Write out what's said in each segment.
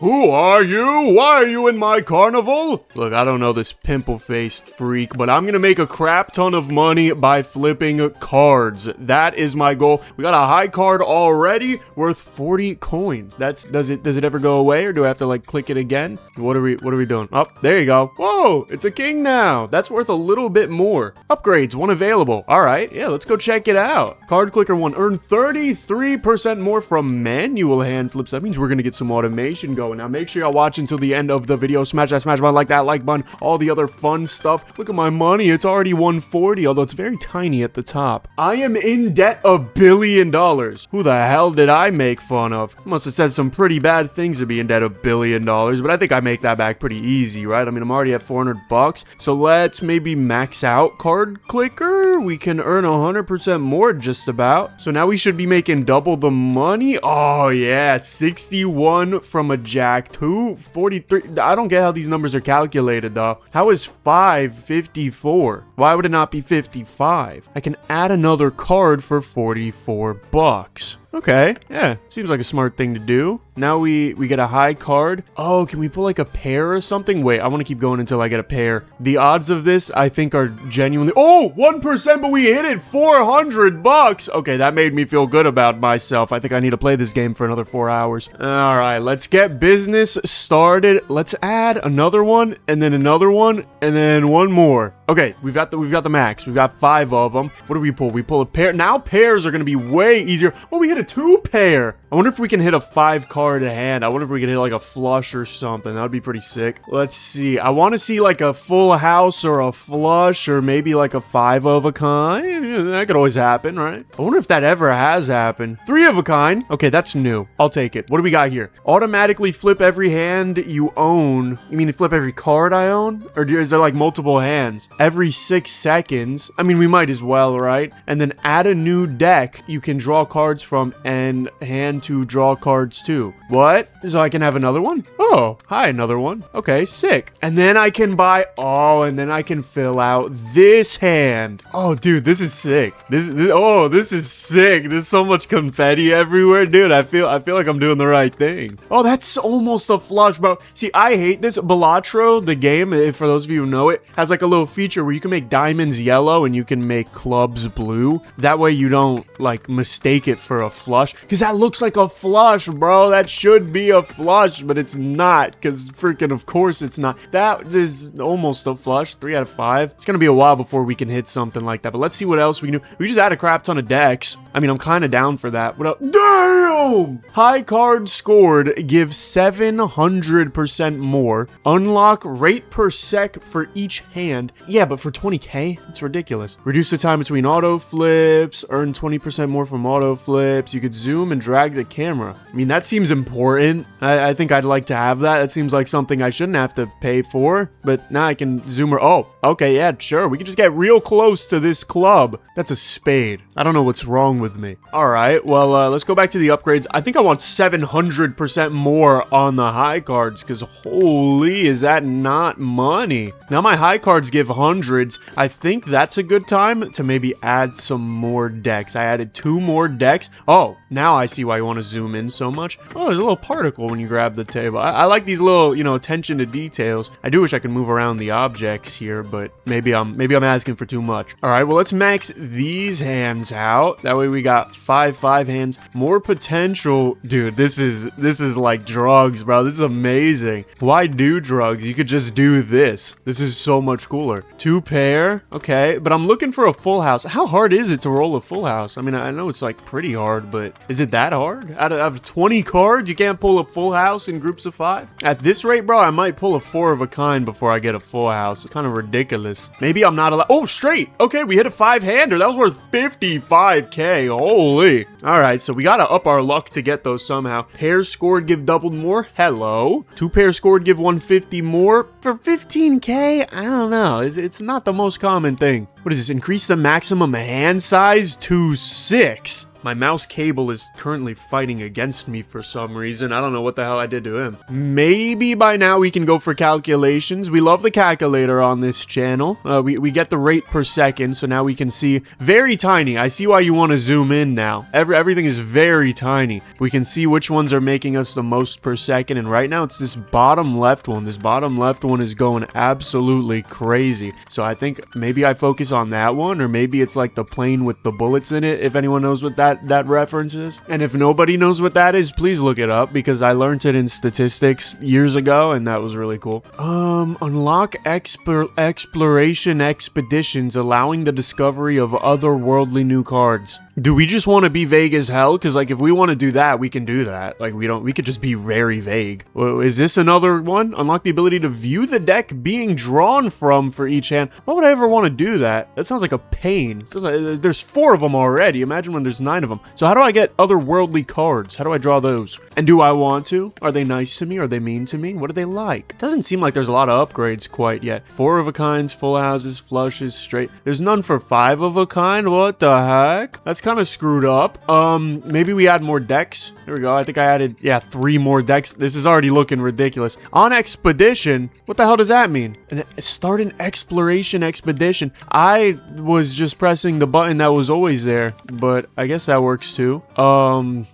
Who are you? Why are you in my carnival? Look, I don't know this pimple-faced freak, but I'm gonna make a crap ton of money by flipping cards. That is my goal. We got a high card already worth 40 coins. Does it ever go away, or do I have to like click it again? What are we doing? Oh, there you go. Whoa, it's a king now. That's worth a little bit more. Upgrades, one available. All right, yeah, let's go check it out. Card clicker one, earn 33% more from manual hand flips. That means we're gonna get some automation going. Now make sure y'all watch until the end of the video. Smash that smash button, like that like button, all the other fun stuff. Look at my money, it's already 140, although it's very tiny at the top. I am in debt $1 billion. Who the hell did I make fun of? Must have said some pretty bad things to be in debt $1 billion, but I think I make that back pretty easy, right? I mean, I'm already at 400 bucks, so let's maybe max out card clicker. We can earn 100% more just about. So now we should be making double the money. Oh yeah, 61 from a jack, 243. I don't get how these numbers are calculated though. How is 554? Why would it not be 55? I can add another card for 44 bucks. Okay, yeah, seems like a smart thing to do. Now we get a high card. Oh, can we pull like a pair or something? Wait, I want to keep going until I get a pair. The odds of this, I think, are genuinely... Oh, 1%, but we hit it, 400 bucks. Okay, that made me feel good about myself. I think I need to play this game for another 4 hours. All right, let's get business started. Let's add another one, and then another one, and then one more. Okay, we've got the max. We've got 5 of them. What do we pull? We pull a pair. Now pairs are going to be way easier. Oh, we hit a 2 pair. I wonder if we can hit a 5 card hand. I wonder if we can hit like a flush or something. That would be pretty sick. Let's see. I want to see like a full house or a flush or maybe like a 5 of a kind. That could always happen, right? I wonder if that ever has happened. 3 of a kind. Okay, that's new. I'll take it. What do we got here? Automatically flip every hand you own. You mean to flip every card I own? Or is there like multiple hands? Every 6 seconds. I mean, we might as well, right? And then add a new deck you can draw cards from and hand to draw cards too. What? So I can have another one? Oh, hi, another one. Okay, sick. And then I can buy... Oh, and then I can fill out this hand. Oh, dude, this is sick. This is sick. There's so much confetti everywhere. Dude, I feel like I'm doing the right thing. Oh, that's almost a flush, bro. See, I hate this. Balatro, the game, for those of you who know it, has like a little feature where you can make diamonds yellow and you can make clubs blue. That way you don't like mistake it for a flush, because that looks like a flush, bro. That should be a flush, but it's not, because freaking of course it's not. That is almost a flush. 3 out of 5. It's gonna be a while before we can hit something like that, but let's see what else we can do. We just add a crap ton of decks. I mean, I'm kind of down for that. What else? Damn! High card scored gives 700% more. Unlock rate per sec for each hand. Yeah, but for 20k, it's ridiculous. Reduce the time between auto flips. Earn 20% more from auto flips. You could zoom and drag the camera. I mean, that seems important. I think I'd like to have that. It seems like something I shouldn't have to pay for, but now I can zoom or... Oh, okay, yeah, sure. We can just get real close to this club. That's a spade. I don't know what's wrong with me. All right, well, let's go back to the upgrades. I think I want 700% more on the high cards, because holy, is that not money? Now my high cards give hundreds. I think that's a good time to maybe add some more decks. I added 2 more decks. Oh, now I see why you want to zoom in so much. Oh, there's a little particle when you grab the table. I like these little, attention to details. I do wish I could move around the objects here, but maybe I'm asking for too much. All right, well, let's max these hands out. That way we got 5 hands. More potential. Dude, this is like drugs, bro. This is amazing. Why do drugs? You could just do this. This is so much cooler. 2 pair. Okay, but I'm looking for a full house. How hard is it to roll a full house? I mean, I know it's like pretty hard, but is it that hard? Out of 20 cards, you can't pull a full house in groups of 5? At this rate, bro, I might pull a 4 of a kind before I get a full house. It's kind of ridiculous. Maybe I'm not allowed. Oh, straight. Okay, we hit a 5-hander. That was worth 55k. Holy. All right, so we got to up our luck to get those somehow. Pairs scored give doubled more. Hello. 2 pairs scored give 150 more. For 15k? I don't know. It's not the most common thing. What is this? Increase the maximum hand size to 6. My mouse cable is currently fighting against me for some reason. I don't know what the hell I did to him. Maybe by now we can go for calculations. We love the calculator on this channel. We get the rate per second, so now we can see very tiny. I see why you want to zoom in now. Everything is very tiny. We can see which ones are making us the most per second, and right now it's this bottom left one. This bottom left one is going absolutely crazy. So I think maybe I focus on that one, or maybe it's like the plane with the bullets in it, if anyone knows what that reference is. And if nobody knows what that is, please look it up, because I learned it in statistics years ago, and that was really cool. Unlock exploration expeditions, allowing the discovery of otherworldly new cards. Do we just want to be vague as hell? Because, like, if we want to do that, we can do that. Like, we could just be very vague. Is this another one? Unlock the ability to view the deck being drawn from for each hand. Why would I ever want to do that? That sounds like a pain. It sounds like, there's 4 of them already. Imagine when there's 9 of them. So how do I get otherworldly cards? How do I draw those? And do I want to? Are they nice to me? Are they mean to me? What do they like? Doesn't seem like there's a lot of upgrades quite yet. 4 of a kinds, full houses, flushes, straight. There's none for 5 of a kind. What the heck? That's kind of screwed up. Maybe we add more decks. There we go. I think I added, 3 more decks. This is already looking ridiculous. On expedition, what the hell does that mean? Start an exploration expedition. I was just pressing the button that was always there, but I guess that works too.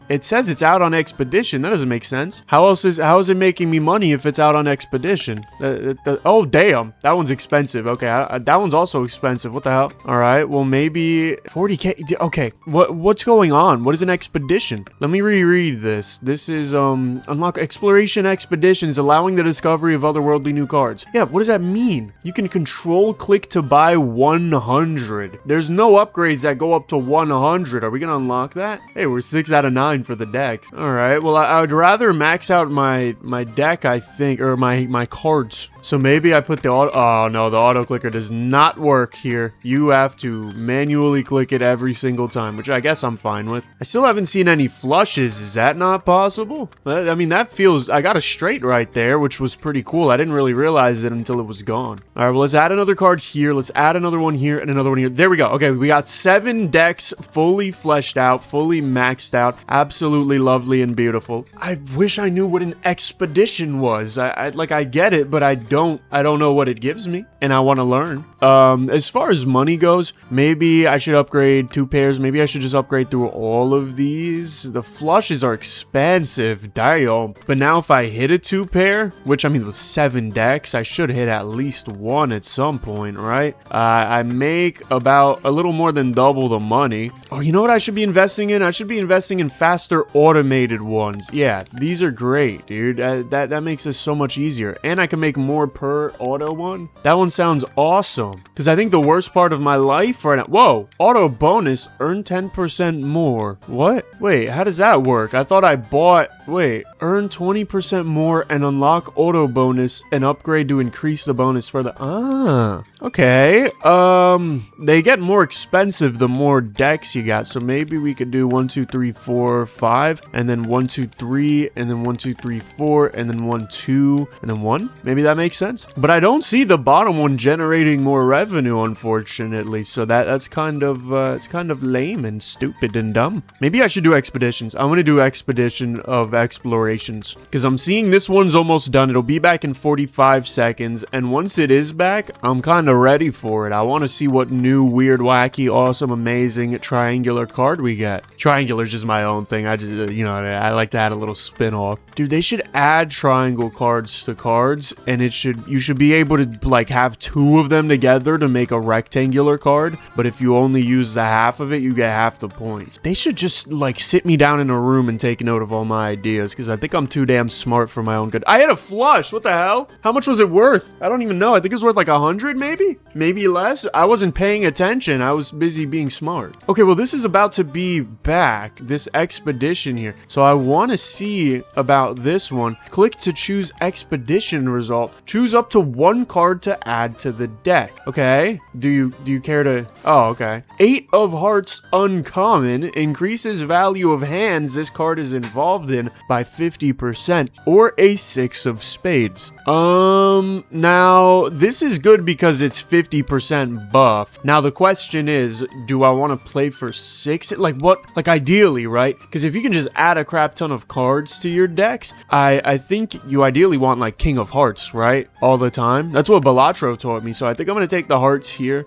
It says it's out on expedition. That doesn't make sense. How is it making me money if it's out on expedition? Oh, damn. That one's expensive. Okay, that one's also expensive. What the hell? All right, well, maybe 40k. Okay, what's going on? What is an expedition? Let me reread this. This is, unlock exploration expeditions, allowing the discovery of otherworldly new cards. Yeah, what does that mean? You can click to buy 100. There's no upgrades that go up to 100. Are we gonna unlock that? Hey, we're 6 out of 9 for the decks. All right, well, I would rather max out my deck, I think, or my cards. So maybe I put the auto... Oh, no, the auto clicker does not work here. You have to manually click it every single time, which I guess I'm fine with. I still haven't seen any flushes. Is that not possible? I mean, that feels... I got a straight right there, which was pretty cool. I didn't really realize it until it was gone. All right, well, let's add another card here. Let's add another one here and another one here. There we go. Okay, we got 7 decks fully fleshed out, fully maxed out. Absolutely lovely and beautiful. I wish I knew what an expedition was. I get it, but I don't know what it gives me, and I want to learn. As far as money goes, maybe I should upgrade 2 pairs. Maybe I should just upgrade through all of these. The flushes are expensive, damn. But now if I hit a 2 pair, which I mean with 7 decks, I should hit at least 1 at some point, right? I make about a little more than double the money. Oh, you know what I should be investing in? I should be investing in faster automated ones. Yeah, these are great, dude. That makes this so much easier, and I can make more per auto one. That one sounds awesome, because I think the worst part of my life right now... Whoa, auto bonus, earn 10% more. What? Wait, how does that work? I thought I bought... Wait, earn 20% more and unlock auto bonus and upgrade to increase the bonus further. Ah, okay. They get more expensive the more decks you got, so maybe we could do 1, 2, 3, 4, 5, and then 1, 2, 3, and then 1, 2, 3, 4, and then 1, 2, and then 1. Maybe that makes sense. But I don't see the bottom one generating more revenue, unfortunately. So that's kind of it's kind of lame and stupid and dumb. Maybe I should do expeditions. I'm gonna do expedition of explorations, because I'm seeing this one's almost done. It'll be back in 45 seconds, and once it is back, I'm kind of ready for it. I want to see what new, weird, wacky, awesome, amazing triangular card we get. Triangular's just my own thing. I just, I like to add a little spin-off. Dude, they should add triangle cards to cards, and you should be able to like have 2 of them together to make a rectangular card, but if you only use the half of it, you get half the points. They should just like sit me down in a room and take note of all my ideas, because I think I'm too damn smart for my own good. I had a flush. What the hell? How much was it worth? I don't even know. I think it was worth like 100, maybe less. I wasn't paying attention. I was busy being smart. Okay, well, this is about to be back, this expedition here, so I want to see about this one. Click to choose expedition result. Choose up to 1 card to add to the deck. Okay, do you care to... Oh, okay. 8 of Hearts uncommon increases value of hands this card is involved in by 50%, or a 6 of Spades. Now this is good because it's 50% buff. Now the question is, do I want to play for 6? Like what? Like ideally, right? Because if you can just add a crap ton of cards to your decks, I think you ideally want like King of Hearts, right? All the time. That's what Balatro taught me. So I think I'm going to take the hearts here,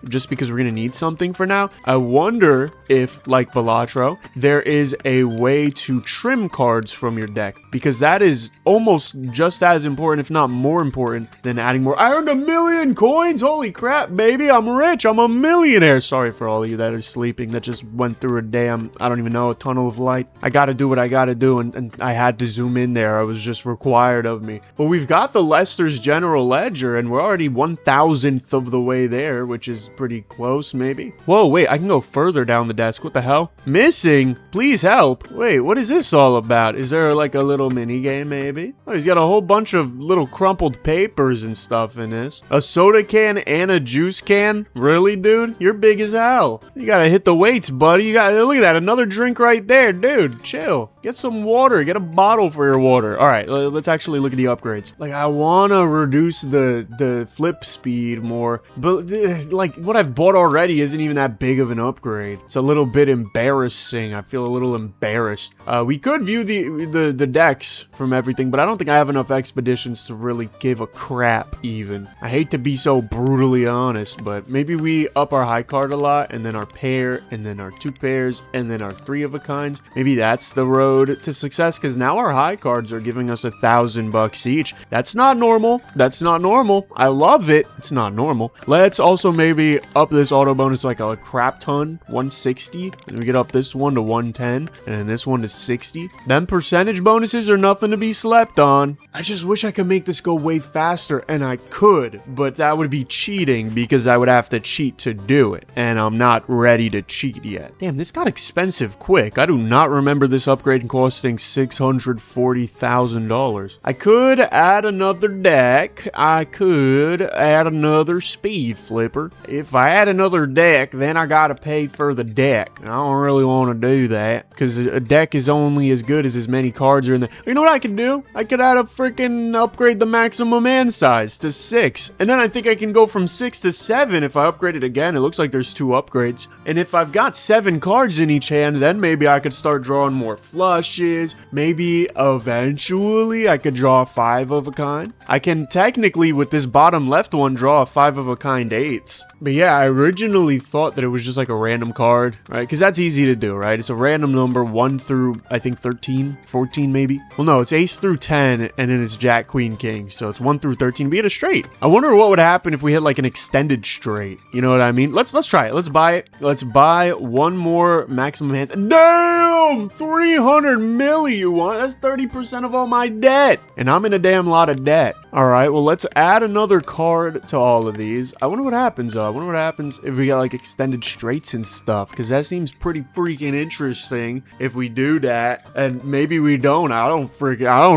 just because we're going to need something for now. I wonder if, like Balatro, there is a way to trim cards from your deck, because that is almost just as important, if not more important, than adding more. I earned 1,000,000 coins. Holy crap, baby. I'm rich. I'm a millionaire. Sorry for all of you that are sleeping, that just went through a damn, I don't even know, a tunnel of light. I got to do what I got to do, and I had to zoom in there. It was just required of me. But we've got the Lester's General Ledger, and we're already 1,000th of the way there, which is pretty close, maybe. Whoa, wait, I can go further down the desk. What the hell? Missing? Please help. Wait, what is this all about? Is there like a little mini game, maybe? Oh, he's got a whole bunch of little crumpled papers and stuff in this. A soda can and a juice can? Really, dude? You're big as hell. You gotta hit the weights, buddy. You gotta, look at that, another drink right there, dude. Chill. Get some water. Get a bottle for your water. All right, let's actually look at the upgrades. Like, I wanna reduce the flip speed more, but like what I've bought already isn't even that big of an upgrade. It's a little bit embarrassing. I feel a little embarrassed. We could view the decks from everything, but I don't think I have enough expeditions to really give a crap even. I hate to be so brutally honest, but maybe we up our high card a lot, and then our pair, and then our 2 pairs, and then our 3 of a kinds. Maybe that's the road to success, because now our high cards are giving us $1,000 each. That's not normal. That's not normal. I love it. It's not normal. Let's also maybe up this auto bonus like a crap ton, 160, and we get up this one to 110, and then this one to 60. Them percentage bonuses are nothing to be slept on. I just wish I could make this go way faster, and I could, but that would be cheating because I would have to cheat to do it, and I'm not ready to cheat yet. Damn, this got expensive quick. I do not remember this upgrade costing $640,000. I could add another deck. I could add another speed flipper. If I add another deck, then I gotta pay for the deck. I don't really want to do that because a deck is only as good as many cards are in there. You know what I can do? I could add a freaking upgrade the maximum hand size to 6, and then I think I can go from 6 to 7 if I upgrade it again. It looks like there's 2 upgrades, and if I've got 7 cards in each hand, then maybe I could start drawing more flushes. Maybe eventually I could draw a 5 of a kind. I can technically, with this bottom left one, draw a 5 of a kind 8s. But yeah, I originally thought that it was just like a random card, right? Because that's easy to do, right? It's a random number 1 through, I think, 13, 14 maybe. Well, no, it's ace through 10, and then it's jack, queen, king. So it's 1 through 13. We get a straight. I wonder what would happen if we hit like an extended straight. You know what I mean? Let's try it. Let's buy it. Let's buy one more maximum hands. Damn! 300 milli you want? That's 30% of all my debt. And I'm in a damn lot of debt. All right, well, let's add another card to all of these. I wonder what happens, though. I wonder what happens if we got like extended straights and stuff, because that seems pretty freaking interesting if we do that. And maybe we don't. I don't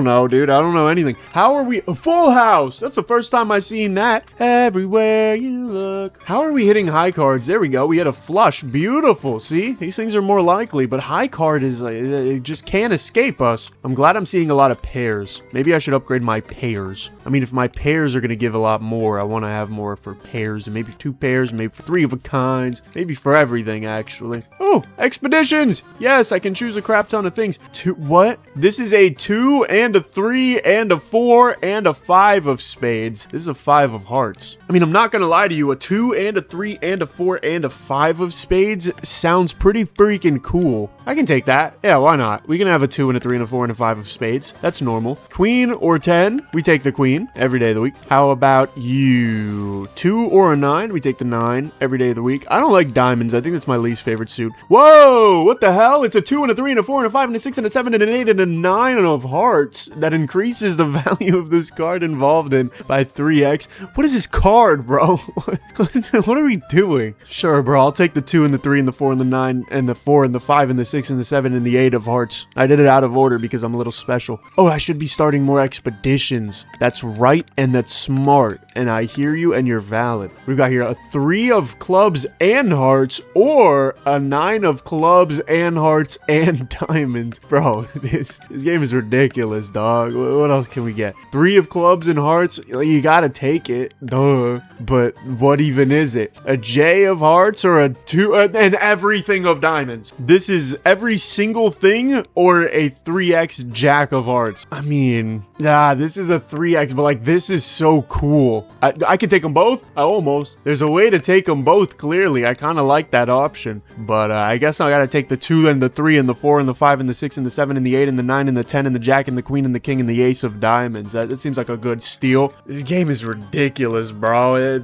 know, dude. I don't know anything. How are we? A full house. That's the first time I've seen that. Everywhere you look. How are we hitting high cards? There we go. We had a flush. Beautiful. See? These things are more likely, but high card is like, it just can't escape us. I'm glad I'm seeing a lot of pairs. Maybe I should upgrade my pairs. I mean, if my pairs are going to give a lot more, I want to have more for pairs, and maybe 2 pairs, maybe for 3 of a kinds, maybe for everything, actually. Oh, expeditions! Yes, I can choose a crap ton of things. What? This is a 2 and a 3 and a 4 and a 5 of spades. This is a 5 of hearts. I mean, I'm not going to lie to you. A 2 and a 3 and a 4 and a 5 of spades sounds pretty freaking cool. I can take that. Yeah, why not? We can have a 2 and a 3 and a 4 and a 5 of spades. That's normal. Queen or 10, we take the queen every day of the week. How about you? 2 or a 9, we take the 9 every day of the week. I don't like diamonds. I think that's my least favorite suit. Whoa, what the hell? It's a 2 and a 3 and a 4 and a 5 and a 6 and a 7 and an 8 and a 9 of hearts. That increases the value of this card involved in by 3x. What is this card, bro? What are we doing? Sure, bro. I'll take the 2 and the 3 and the 4 and the 9 and the 4 and the 5 and the 6 and the 7 and the 8 of hearts. I did it out of order because I'm a little special. Oh, I should be starting more expeditions. That's that's right and that's smart. And I hear you and you're valid. We've got here a 3 of clubs and hearts or a 9 of clubs and hearts and diamonds. Bro, this game is ridiculous, dog. What else can we get? 3 of clubs and hearts. You gotta take it. Duh. But what even is it? A J of hearts or a 2 and everything of diamonds? This is every single thing or a 3x jack of hearts? I mean, this is a 3x, but like this is so cool. I could take them both. Almost. There's a way to take them both, clearly. I kind of like that option. But I guess I gotta take the 2 and the 3 and the 4 and the 5 and the 6 and the 7 and the 8 and the 9 and the 10 and the jack and the queen and the king and the ace of diamonds. That seems like a good steal. This game is ridiculous, bro.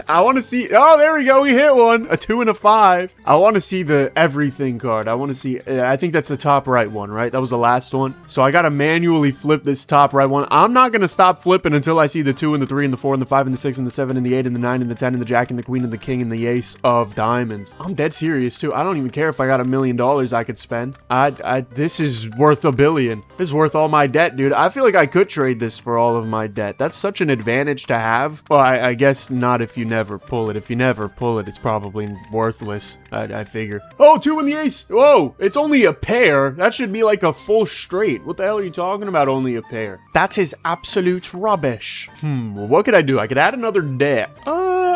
I want to see. Oh, there we go. We hit one. A 2 and a 5. I want to see the everything card. I want to see. I think that's the top right one, right? That was the last one. So I gotta manually flip this top right one. I'm not gonna stop flipping until I see the 2 and the 3 and the 4 and the 5 and the 6 and the 7 and the 8 and the 9 and the 10 and the jack and the queen and the king and the ace of diamonds. I'm dead serious too. I don't even care if I got $1 million I could spend. This is worth $1 billion. This is worth all my debt, dude. I feel like I could trade this for all of my debt. That's such an advantage to have. Well, I guess not if you never pull it. If you never pull it, it's probably worthless. I figure. Oh, 2 in the ace. Whoa, it's only a pair. That should be like a full straight. What the hell are you talking about? Only a pair. That is absolute rubbish. Well, what could I do? I could add another deck.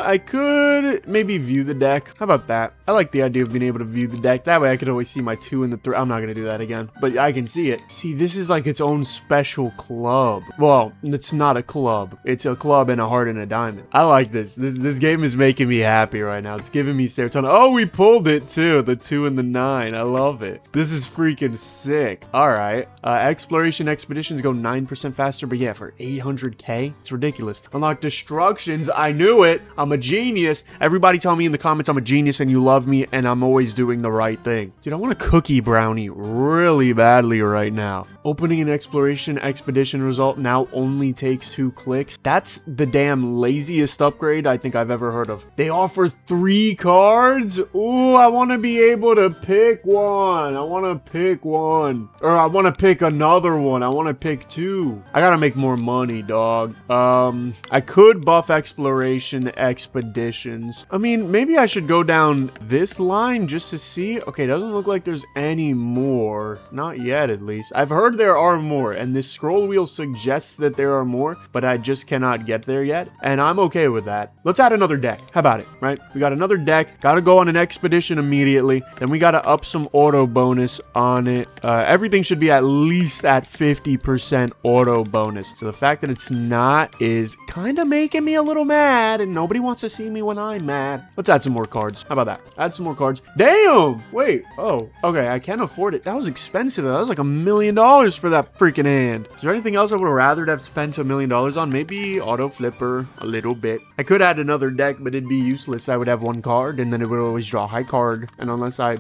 I could maybe view the deck. How about that? I like the idea of being able to view the deck. That way I could always see my 2 and the 3. I'm not going to do that again, but I can see it. See, this is like its own special club. Well, it's not a club. It's a club and a heart and a diamond. I like this. This game is making me happy right now. It's giving me serotonin. Oh, we pulled it too. The 2 and the 9. I love it. This is freaking sick. All right. Exploration expeditions go 9% faster, but yeah, for 800k, it's ridiculous. Unlock destructions. I knew it. I'm a genius. Everybody tell me in the comments I'm a genius and you love me and I'm always doing the right thing. Dude, I want a cookie brownie really badly right now. Opening an exploration expedition result now only takes 2 clicks. That's the damn laziest upgrade I think I've ever heard of. They offer 3 cards. Ooh, I want to be able to pick one. I want to pick one. Or I want to pick another one. I want to pick 2. I gotta make more money, dog. I could buff exploration expeditions. I mean, maybe I should go down this line just to see. Okay, doesn't look like there's any more. Not yet, at least. I've heard there are more, and this scroll wheel suggests that there are more, but I just cannot get there yet, and I'm okay with that. Let's add another deck. How about it, right? We got another deck. Gotta go on an expedition immediately. Then we gotta up some auto bonus on it. Everything should be at least at 50% auto bonus. So the fact that it's not is kind of making me a little mad, and nobody wants to see me when I'm mad. Let's add some more cards. How about that? Add some more cards. Damn! Wait. Oh, okay. I can't afford it. That was expensive. That was like $1 million for that freaking hand. Is there anything else I would have rather have spent $1 million on? Maybe auto flipper a little bit. I could add another deck, but it'd be useless. I would have 1 card, and then it would always draw a high card. And unless I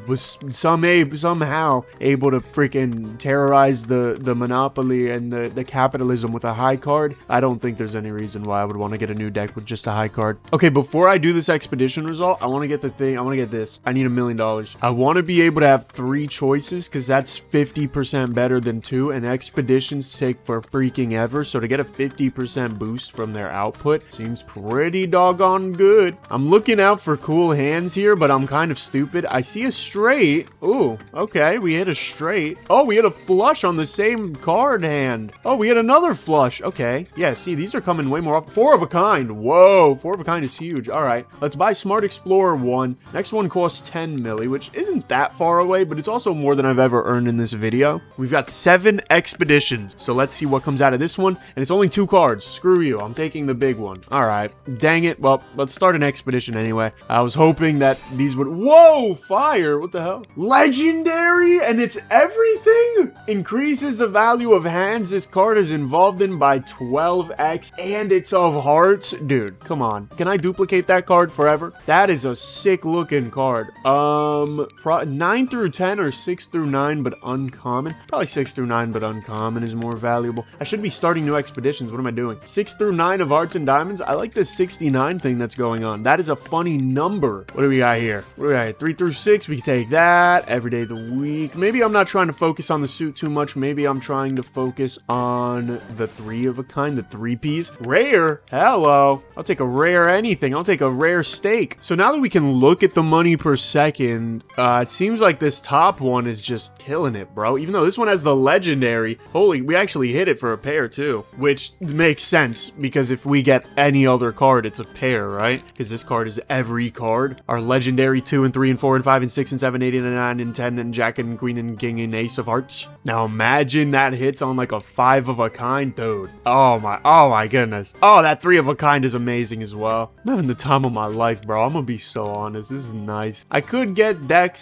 was somehow able to freaking terrorize the monopoly and the capitalism with a high card, I don't think there's any reason why I would want to get a new deck with just a high card. Okay, before I do this expedition result, I want to get the thing. I want to get this. I need $1 million. I want to be able to have 3 choices because that's 50% better than 2, and expeditions take for freaking ever. So to get a 50% boost from their output seems pretty doggone good. I'm looking out for cool hands here, but I'm kind of stupid. I see a straight. Ooh, okay. We hit a straight. Oh, we hit a flush on the same card hand. Oh, we hit another flush. Okay. Yeah, see, these are coming way more often. 4 of a kind. Whoa, 4 of a kind is huge. All right, let's buy Smart Explorer 1. Next one costs 10 milli, which isn't that far away, but it's also more than I've ever earned in this video. We've got 7 expeditions, so let's see what comes out of this one. And it's only 2 cards. Screw you. I'm taking the big one. All right. Dang it. Well, let's start an expedition anyway. I was hoping that these would... Whoa! Fire! What the hell? Legendary? And it's everything? Increases the value of hands this card is involved in by 12x, and it's of hearts? Dude, come on. Can I duplicate that card forever? That is a sick looking card. 9 through 10 or 6 through 9, but uncommon. Probably 6 through 9, but uncommon is more valuable. I should be starting new expeditions. What am I doing? 6 through 9 of hearts and diamonds. I like this 69 thing that's going on. That is a funny number. What do we got here? What do we got here? 3 through 6. We can take that every day of the week. Maybe I'm not trying to focus on the suit too much. Maybe I'm trying to focus on the 3 of a kind, the 3Ps. Rare? Hello. I'll take a rare anything. I'll take a rare steak. So now that we can look at the money per second, it seems like this top one is just killing it, bro. Even though this one has the legendary. Holy, we actually hit it for a pair too, which makes sense because if we get any other card, it's a pair, right? Because this card is every card. Our legendary 2 and 3 and 4 and 5 and 6 and 7, 8 and 9 and 10 and Jack and Queen and King and Ace of Hearts. Now imagine that hits on like a 5 of a kind, dude. Oh my goodness. Oh, that 3 of a kind is amazing as well. I'm having the time of my life, bro. I'm gonna be so honest. This is nice. I could get deck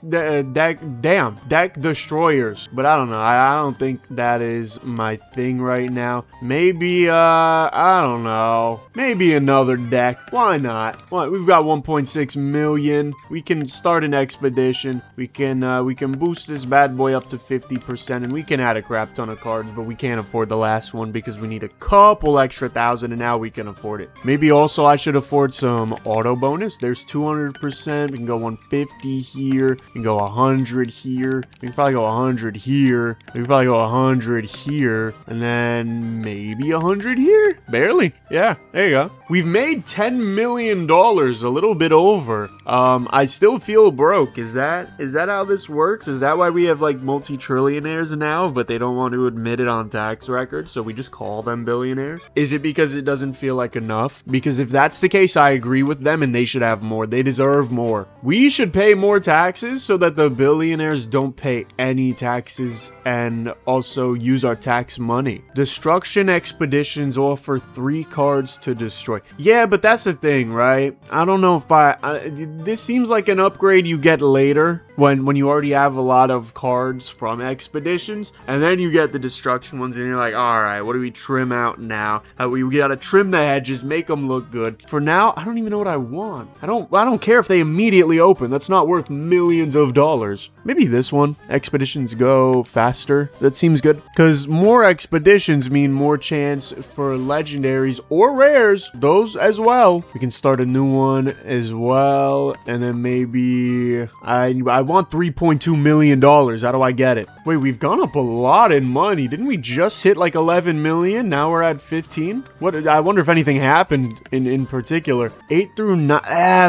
destroyers, but I don't know. I don't think that is my thing right now. Maybe I don't know. Maybe another deck. Why not? What? We've got 1.6 million. We can start an expedition. We can boost this bad boy up to 50%, and we can add a crap ton of cards, but we can't afford the last one because we need a couple extra thousand, and now we can afford it. Maybe also I should afford some auto bonus. There's 200%. We can go 150 here. We can go 100 here. We can probably go 100 here. We can probably go 100 here, and then maybe 100 here. Barely. Yeah, there you go. We've made $10 million, a little bit over. I still feel broke. Is that how this works? Is that why we have like multi-trillionaires now, but they don't want to admit it on tax records, so we just call them billionaires? Is it because it doesn't feel like enough? Because if that's the case, I agree with them and they should have more. They deserve more. We should pay more taxes so that the billionaires don't pay any taxes and also use our tax money. Destruction expeditions offer 3 cards to destroy. Yeah, but that's the thing, right? I don't know if this seems like an upgrade you get later when you already have a lot of cards from expeditions, and then you get the destruction ones and you're like, all right, what do we trim out now? We gotta trim the hedges, make them look good. For now, I don't even know what I want. I don't care if they immediately open. That's not worth millions of dollars. Maybe this one. Expeditions go faster. That seems good. Because more expeditions mean more chance for legendaries or rares. Those as well. We can start a new one as well. And then maybe I want $3.2 million. How do I get it? Wait, we've gone up a lot in money. Didn't we just hit like 11 million? Now we're at 15? What? I wonder if anything happened in particular. 8 through 9.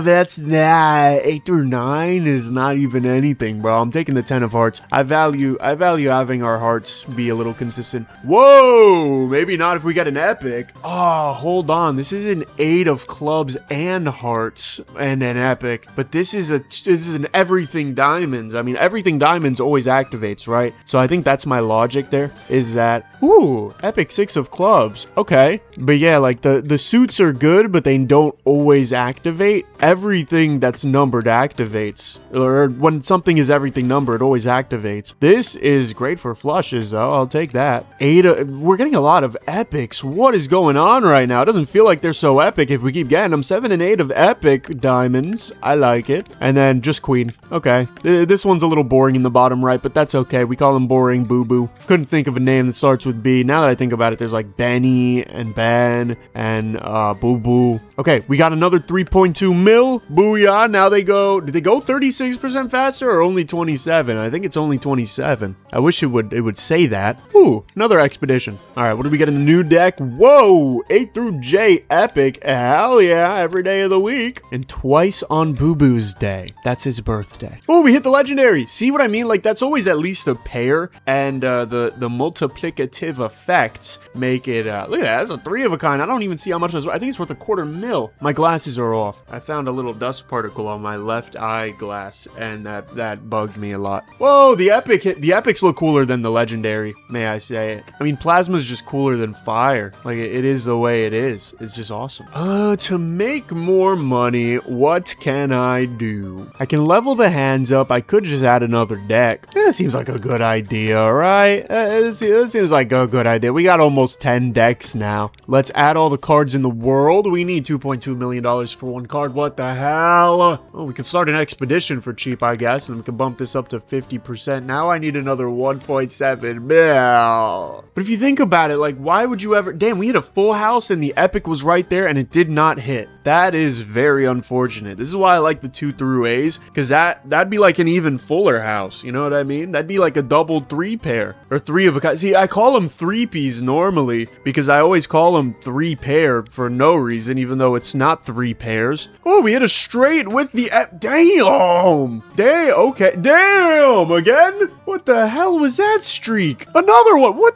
That's that. 8 through 9 is not even anything, bro. I'm taking the 10 of hearts. I value having our hearts be a little consistent. Whoa! Maybe not if we get an epic. Oh, hold on. This is an 8 of clubs and hearts and an epic. But this is an everything diamonds. I mean, everything diamonds always activates, right? So I think that's my logic there, is that, ooh, epic 6 of clubs. Okay. But yeah, like the suits are good, but they don't always activate. Everything that's numbered activates. Or when something is everything numbered, it always activates. This is great for flushes, though. I'll take that. We're getting a lot of epics. What is going on right now? It doesn't feel like they're so epic if we keep getting them. 7 and 8 of epic diamonds. I like it. And then just queen. Okay. This one's a little boring in the bottom right, but that's okay. We call him Boring Boo Boo. Couldn't think of a name that starts with B. Now that I think about it, there's like Benny and Ben and Boo Boo. Okay, we got another 3.2 mil. Booyah. Now they go... Did they go 36% faster or only 27? I think it's only 27. I wish it would say that. Ooh, another expedition. All right, what do we get in the new deck? Whoa, 8 through J epic. Hell yeah, every day of the week. And twice on Boo Boo's day. That's his birthday. Oh, we hit the legendary. See what I mean? Like, that's always at least a pair, and the multiplicative effects make it... look at that. That's a 3 of a kind. I don't even see how much that's worth. I think it's worth $250,000. My glasses are off. I found a little dust particle on my left eye glass, and that bugged me a lot. Whoa, the epics look cooler than the legendary, may I say it. I mean, plasma's just cooler than fire. Like, it is the way it is. It's just awesome. To make more money, what can I do? I can level the hands up. I could just add another deck. That seems like a good idea, right? It seems like a good idea. We got almost 10 decks now. Let's add all the cards in the world. We need $2.2 million for one card. what the hell? Oh, we could start an expedition for cheap, I guess, and we can bump this up to 50%. Now I need another 1.7 mil. But if you think about it, like, why would you ever... Damn, we hit a full house and the epic was right there and it did not hit. That is very unfortunate. This is why I like the 2 through A's, because that'd be like an even fuller house. You know what I mean? That'd be like a double 3 pair or 3 of a kind. See, I call them 3Ps normally because I always call them 3 pair for no reason, even though it's not 3 pairs. Oh, we hit a straight with the damn. Okay. Damn, again? What the hell was that streak? Another one. What?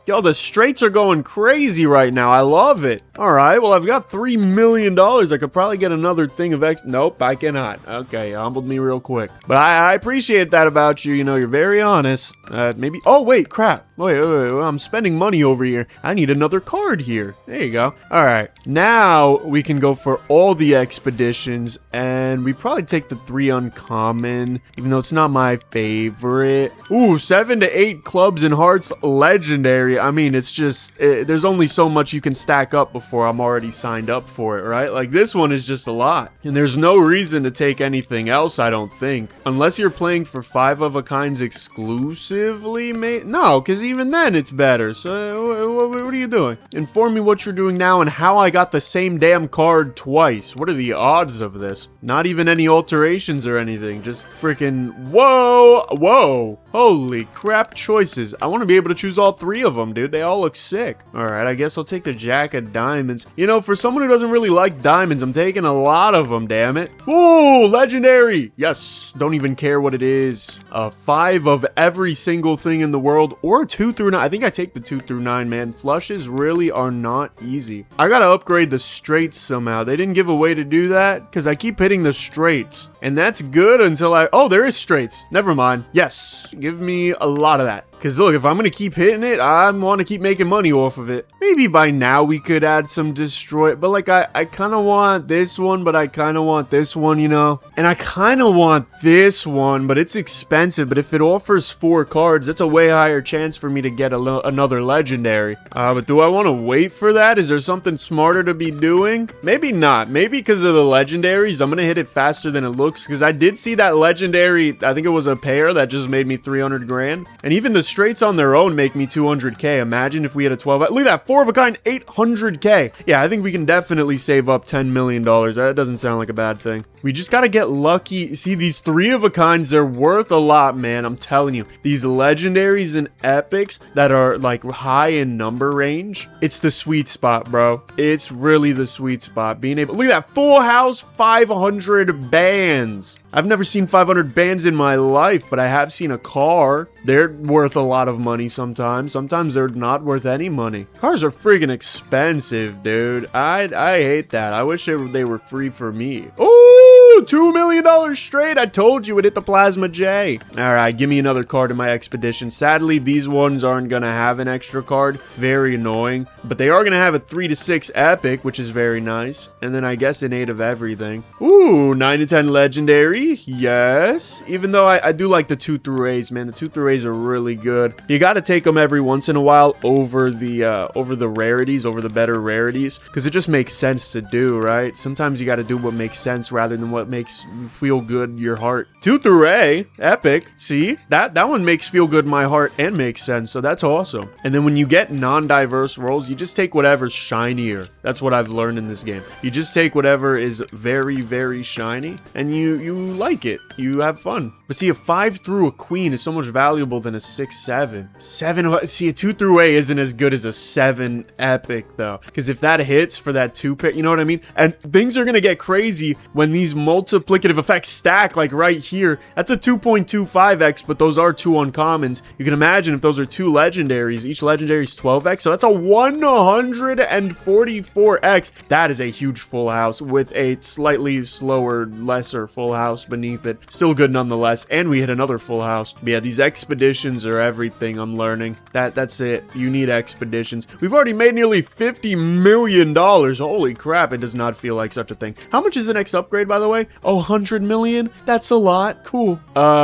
Yo, the straights are going crazy right now. I love it. All right, well, I've got $3 million. I could probably get another thing of X. Nope, I cannot. Okay, you humbled me real quick. But I appreciate that about you. You know, you're very honest. Maybe. Oh, wait, crap. Wait, I'm spending money over here. I need another card here. There you go. All right, now we can go for all the expeditions, and we probably take the 3 uncommon, even though it's not my favorite. Ooh, 7 to 8 clubs and hearts legendary. I mean, it's just, there's only so much you can stack up before I'm already signed up for it, right? Like, this one is just a lot. And there's no reason to take anything else, I don't think. Unless you're playing for 5 of a kinds exclusively, no, because even then it's better. So, what are you doing? Inform me what you're doing now and how I got the same damn card twice. What are the odds of this? Not even any alterations or anything. Just freaking, whoa. Holy crap choices. I want to be able to choose all 3 of them, dude. They all look sick. All right, I guess I'll take the Jack of Diamonds. You know, for someone who doesn't really like diamonds, I'm taking a lot of them, damn it. Ooh, legendary. Yes, don't even care what it is. 5 of every single thing in the world, or a 2 through 9. I think I take the 2 through 9, man. Flushes really are not easy. I gotta upgrade the straights somehow. They didn't give a way to do that because I keep hitting the straights, and that's good until oh, there is straights. Never mind. Yes, give me a lot of that. Because look, if I'm going to keep hitting it, I want to keep making money off of it. Maybe by now we could add some destroy. But like, I kind of want this one, but I kind of want this one, you know? And I kind of want this one, but it's expensive. But if it offers 4 cards, that's a way higher chance for me to get another legendary. But do I want to wait for that? Is there something smarter to be doing? Maybe not. Maybe because of the legendaries, I'm going to hit it faster than it looks. Because I did see that legendary, I think it was a pair that just made me 300 grand. And even the straights on their own make me 200k. Imagine if we had a 12. Look at that, 4 of a kind, 800k. Yeah, I think we can definitely save up $10 million. That doesn't sound like a bad thing. We just gotta get lucky. See, these 3 of a kinds, they're worth a lot, man. I'm telling you, these legendaries and epics that are like high in number range, it's the sweet spot, bro. It's really the sweet spot. Being able, look at that, full house, 500 bands. I've never seen 500 bands in my life, but I have seen a car. They're worth a lot of money sometimes. Sometimes they're not worth any money. Cars are friggin' expensive, dude. I hate that. I wish they were free for me. Ooh, $2 million straight. I told you it hit the Plasma J. All right, give me another card in my expedition. Sadly, these ones aren't gonna have an extra card. Very annoying. But they are gonna have a 3 to 6 epic, which is very nice. And then I guess an 8 of everything. Ooh, 9 to 10 legendary. Yes, even though I do like the 2 through A's, man. The 2 through A's are really good. You got to take them every once in a while over the rarities, over the better rarities, because it just makes sense to do, right? Sometimes you got to do what makes sense rather than what makes you feel good your heart. 2 through A, epic. See, that one makes feel good my heart and makes sense, so that's awesome. And then when you get non-diverse rolls, you just take whatever's shinier. That's what I've learned in this game. You just take whatever is very, very shiny, and you like it. You have fun. But see, a 5 through a queen is so much valuable than a 6-7. 7, see, a 2 through A isn't as good as a 7 epic, though. Because if that hits for that 2 pair, you know what I mean? And things are going to get crazy when these multiplicative effects stack, like right here. That's a 2.25x, but those are 2 uncommons. You can imagine if those are 2 legendaries, each legendary is 12x, so that's a 144x. That is a huge full house with a slightly slower, lesser full house beneath it. Still good nonetheless. And we hit another full house. But yeah, these expeditions are everything. I'm learning that's it. You need expeditions. We've already made nearly $50 million. Holy crap, it does not feel like such a thing. How much is the next upgrade, by the way? Okay. Oh, 100 million? That's a lot. Cool.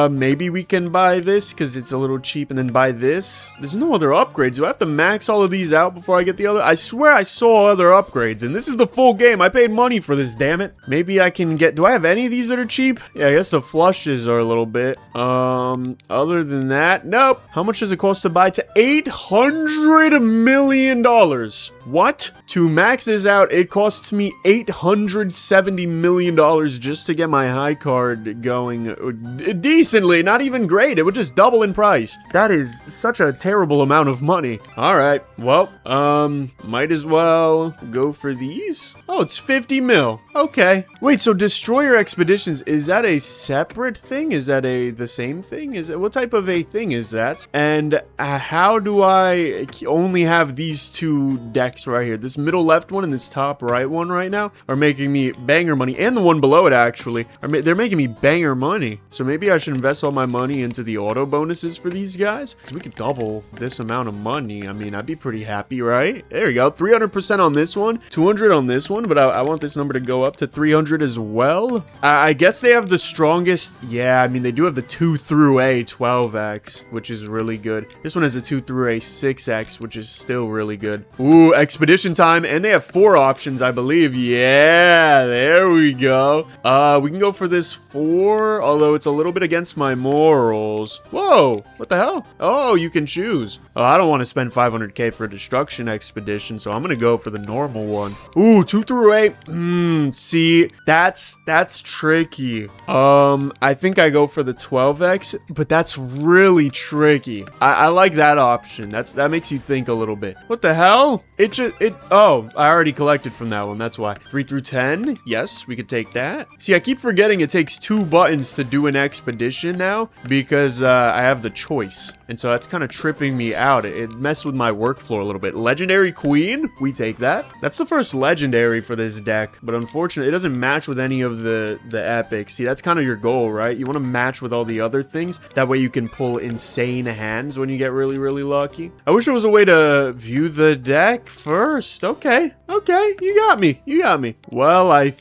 Maybe we can buy this because it's a little cheap and then buy this. There's no other upgrades. Do I have to max all of these out before I get the other? I swear I saw other upgrades and this is the full game. I paid money for this, damn it. Maybe I can get, do I have any of these that are cheap? Yeah, I guess the flushes are a little bit. Other than that, nope. How much does it cost to buy? To $800 million. What? To max this out, it costs me $870 million just to get my high card going decently. Not even great. It would just double in price. That is such a terrible amount of money. All right. Well, might as well go for these. Oh, it's 50 mil. Okay. Wait, so Destroyer Expeditions, is that a separate thing? Is that the same thing? Is it, what type of a thing is that? And how do I only have these two decks right here? This middle left one and this top right one right now are making me banger money, and the one below it actually they're making me banger money. So maybe I should invest all my money into the auto bonuses for these guys, because we could double this amount of money. I mean, I'd be pretty happy, right? There you go. 300% on this one, 200 on this one, but I want this number to go up to 300 as well. I guess they have the strongest. Yeah, I mean, they do have the 2 through a 12x, which is really good. This one has a 2 through a 6x, which is still really good. Ooh, expedition time, and they have 4 options, I believe. Yeah, there we go. We can go for this 4, although it's a little bit against my morals. Whoa, what the hell? Oh, you can choose. Oh, I don't want to spend 500k for a destruction expedition, so I'm gonna go for the normal one. Ooh, 2 through 8. See, that's tricky. I think I go for the 12x, but that's really tricky. I like that option. That makes you think a little bit. What the hell? Oh, I already collected from that one. That's why. 3 through 10. Yes, we could take that. See, I keep forgetting it takes 2 buttons to do an expedition now because I have the choice. And so that's kind of tripping me out. It messed with my workflow a little bit. Legendary Queen, we take that. That's the first legendary for this deck, but unfortunately, it doesn't match with any of the epics. See, that's kind of your goal, right? You want to match with all the other things. That way you can pull insane hands when you get really, really lucky. I wish there was a way to view the deck first. Okay, you got me. You got me. Well, I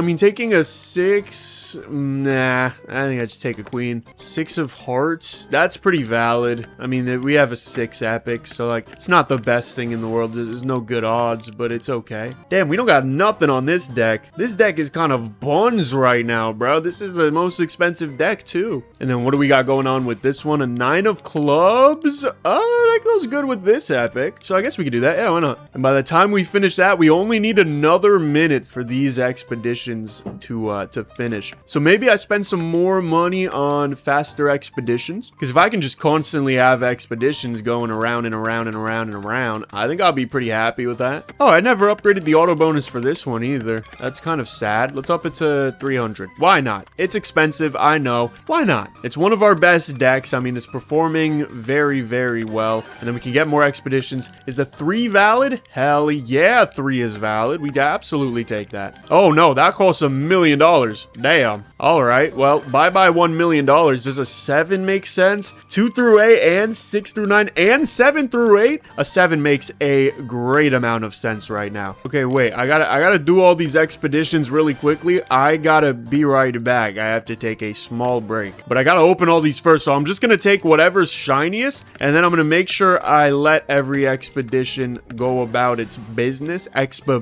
mean, taking a 6, nah, I think I just take a queen. 6 of hearts, that's pretty valid. I mean, we have a 6 epic, so like, it's not the best thing in the world. There's no good odds, but it's okay. Damn, we don't got nothing on this deck. This deck is kind of buns right now, bro. This is the most expensive deck too. And then what do we got going on with this one? A 9 of clubs. Oh, that goes good with this epic. So I guess we could do that. Yeah, why not? And by the time we finish that, we only need another minute for these expeditions to finish. So maybe I spend some more money on faster expeditions, because if I can just constantly have expeditions going around and around and around and around, I think I'll be pretty happy with that. Oh, I never upgraded the auto bonus for this one either. That's kind of sad. Let's up it to 300. Why not? It's expensive, I know. Why not? It's one of our best decks. I mean, it's performing very, very well. And then we can get more expeditions. Is the 3 valid? Hell yeah, 3 is valid. We absolutely take that. Oh no, that costs $1 million. Damn. All right, well, bye-bye $1 million. Does a 7 make sense? 2 through 8 and 6 through 9 and 7 through 8? A 7 makes a great amount of sense right now. Okay, wait, I gotta do all these expeditions really quickly. I gotta be right back. I have to take a small break, but I gotta open all these first, so I'm just gonna take whatever's shiniest, and then I'm gonna make sure I let every expedition go about its business,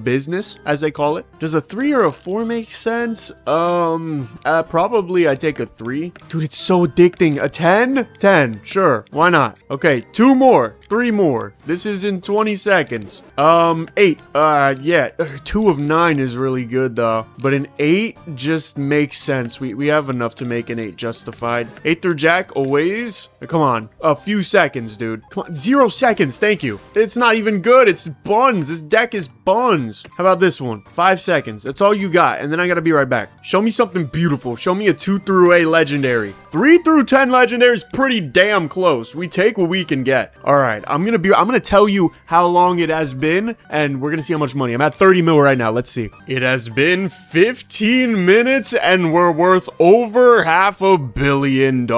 business, as they call it. Does a 3 or a 4 make sense? Probably I take a 3. Dude, it's so addicting. A 10? 10, sure, why not? Okay, 2 more. 3 more. This is in 20 seconds. 8. Yeah. 2 of 9 is really good, though. But an 8 just makes sense. We have enough to make an 8 justified. 8 through Jack, always. Come on. A few seconds, dude. Come on. 0 seconds. Thank you. It's not even good. It's buns. This deck is buns. How about this one? 5 seconds. That's all you got. And then I gotta be right back. Show me something beautiful. Show me a 2 through a legendary. 3 through 10 legendary is pretty damn close. We take what we can get. All right. I'm gonna tell you how long it has been, and we're gonna see how much money. I'm at 30 mil right now. Let's see. It has been 15 minutes, and we're worth over $500 million.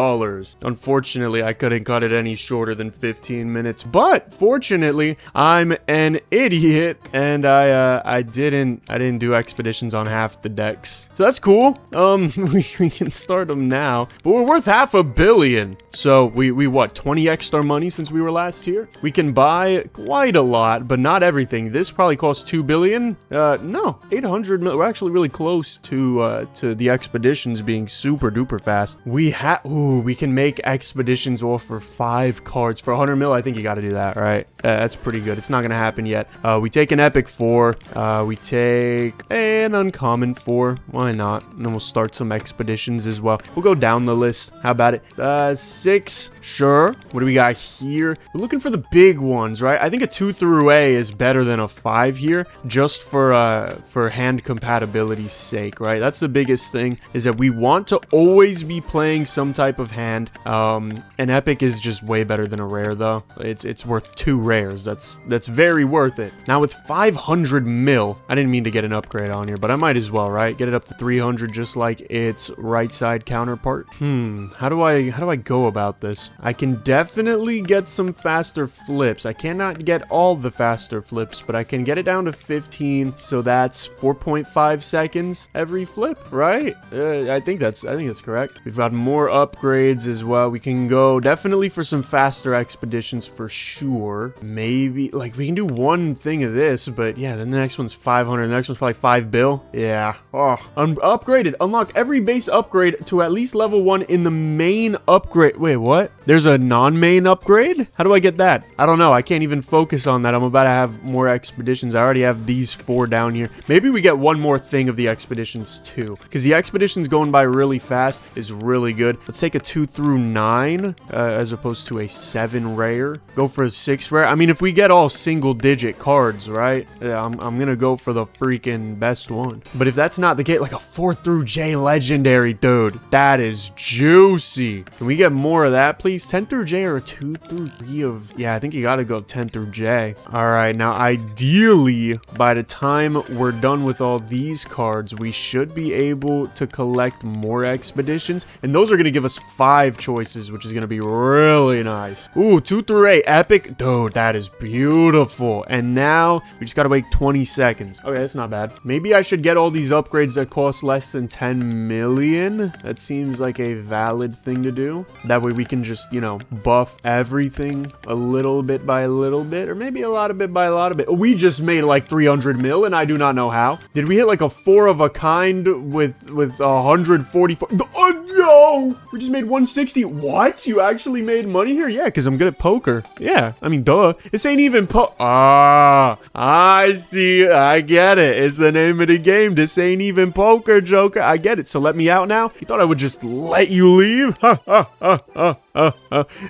Unfortunately, I couldn't cut it any shorter than 15 minutes, but fortunately, I'm an idiot, and I didn't do expeditions on half the deck. epics. So that's cool. We can start them now. But we're worth $500 million. So we what, 20x'd our money since we were last here? We can buy quite a lot, but not everything. This probably costs $2 billion. No, 800 million. We're actually really close to the expeditions being super duper fast. We can make expeditions offer 5 cards for 100 mil. I think you got to do that, right? That's pretty good. It's not gonna happen yet. We take an epic 4. We take an uncommon 4. Why not? And then we'll start some expeditions as well. We'll go down the list. How about it? 6. Sure. What do we got here? We're looking for the big ones, right? I think a 2 through A is better than a 5 here, just for hand compatibility's sake, right? That's the biggest thing, is that we want to always be playing some type of hand. An epic is just way better than a rare, though. It's worth 2 rares. That's very worth it. Now with 500 mil, I didn't mean to get an upgrade on here, but I might as well, right? Get it up to 300, just like its right side counterpart. How do I go about this? I can definitely get some faster flips. I cannot get all the faster flips, but I can get it down to 15. So that's 4.5 seconds every flip, right? I think that's correct. We've got more upgrades as well. We can go definitely for some faster expeditions for sure. Maybe like we can do one thing of this, but yeah, then the next one's 500. The next one's probably 5 bill. Yeah. Oh, upgraded. Unlock every base upgrade to at least level 1 in the main upgrade. Wait, what? There's a non-main upgrade? How do I get that? I don't know. I can't even focus on that. I'm about to have more expeditions. I already have these 4 down here. Maybe we get one more thing of the expeditions too, because the expeditions going by really fast is really good. Let's take a 2 through 9 as opposed to a 7 rare. Go for a 6 rare. I mean, if we get all single digit cards, right? I'm gonna go for the freaking best one. But if that's not the case, like a 4 through J legendary, dude, that is juicy. Can we get more of that, please? 10 through J or a 2 through 3 of... Yeah, I think you gotta go 10 through J. All right, now ideally, by the time we're done with all these cards, we should be able to collect more expeditions. And those are gonna give us 5 choices, which is gonna be really nice. Ooh, 2 through 8, epic. Dude, that is beautiful. And now we just gotta wait 20 seconds. Okay, that's not bad. Maybe I should get all these upgrades that cost less than 10 million. That seems like a valid thing to do. That way we can just, you know, buff everything a little bit by a little bit, or maybe a lot of bit by a lot of bit. We just made like 300 mil, and I do not know how. Did we hit like a 4 of a kind with 144? Oh no! We just made 160. What? You actually made money here? Yeah, because I'm good at poker. Yeah, I mean, duh. This ain't even I see. I get it. It's the name of the game. This ain't even poker, Joker. I get it. So let me out now? You thought I would just let you leave?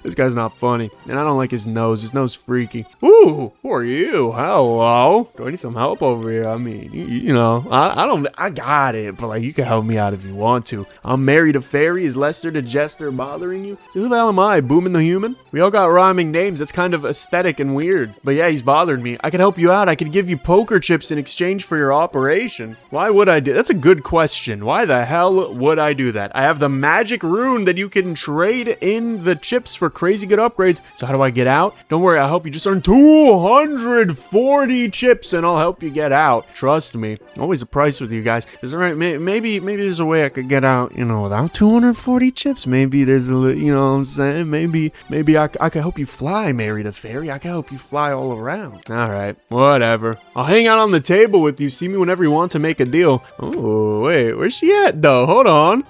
This guy's not funny. And I don't like his nose. His nose freaky. Ooh, who are you? Hello. Do I need some help over here? I mean, you know, I got it. But like, you can help me out if you want to. I'm married to Fairy. Is Lester the Jester bothering you? So who the hell am I? Booming the Human? We all got rhyming names. That's kind of aesthetic and weird. But yeah, he's bothered me. I could help you out. I could give you poker chips in exchange for your operation. Why would I do? That's a good question. Why the hell would I do that? I have the magic rune that you can trade in the chips for crazy good upgrades. So how do I get out? Don't worry, I'll help you. Just earn 240 chips and I'll help you get out. Trust me. Always a price with you guys. Is it right? Maybe there's a way I could get out, you know, without 240 chips. Maybe there's a, you know what I'm saying? Maybe I could help you fly, Mary the Fairy. I could help you fly all around. All right, whatever. I'll hang out on the table with you. See me whenever you want to make a deal. Oh, wait, where's she at though? Hold on.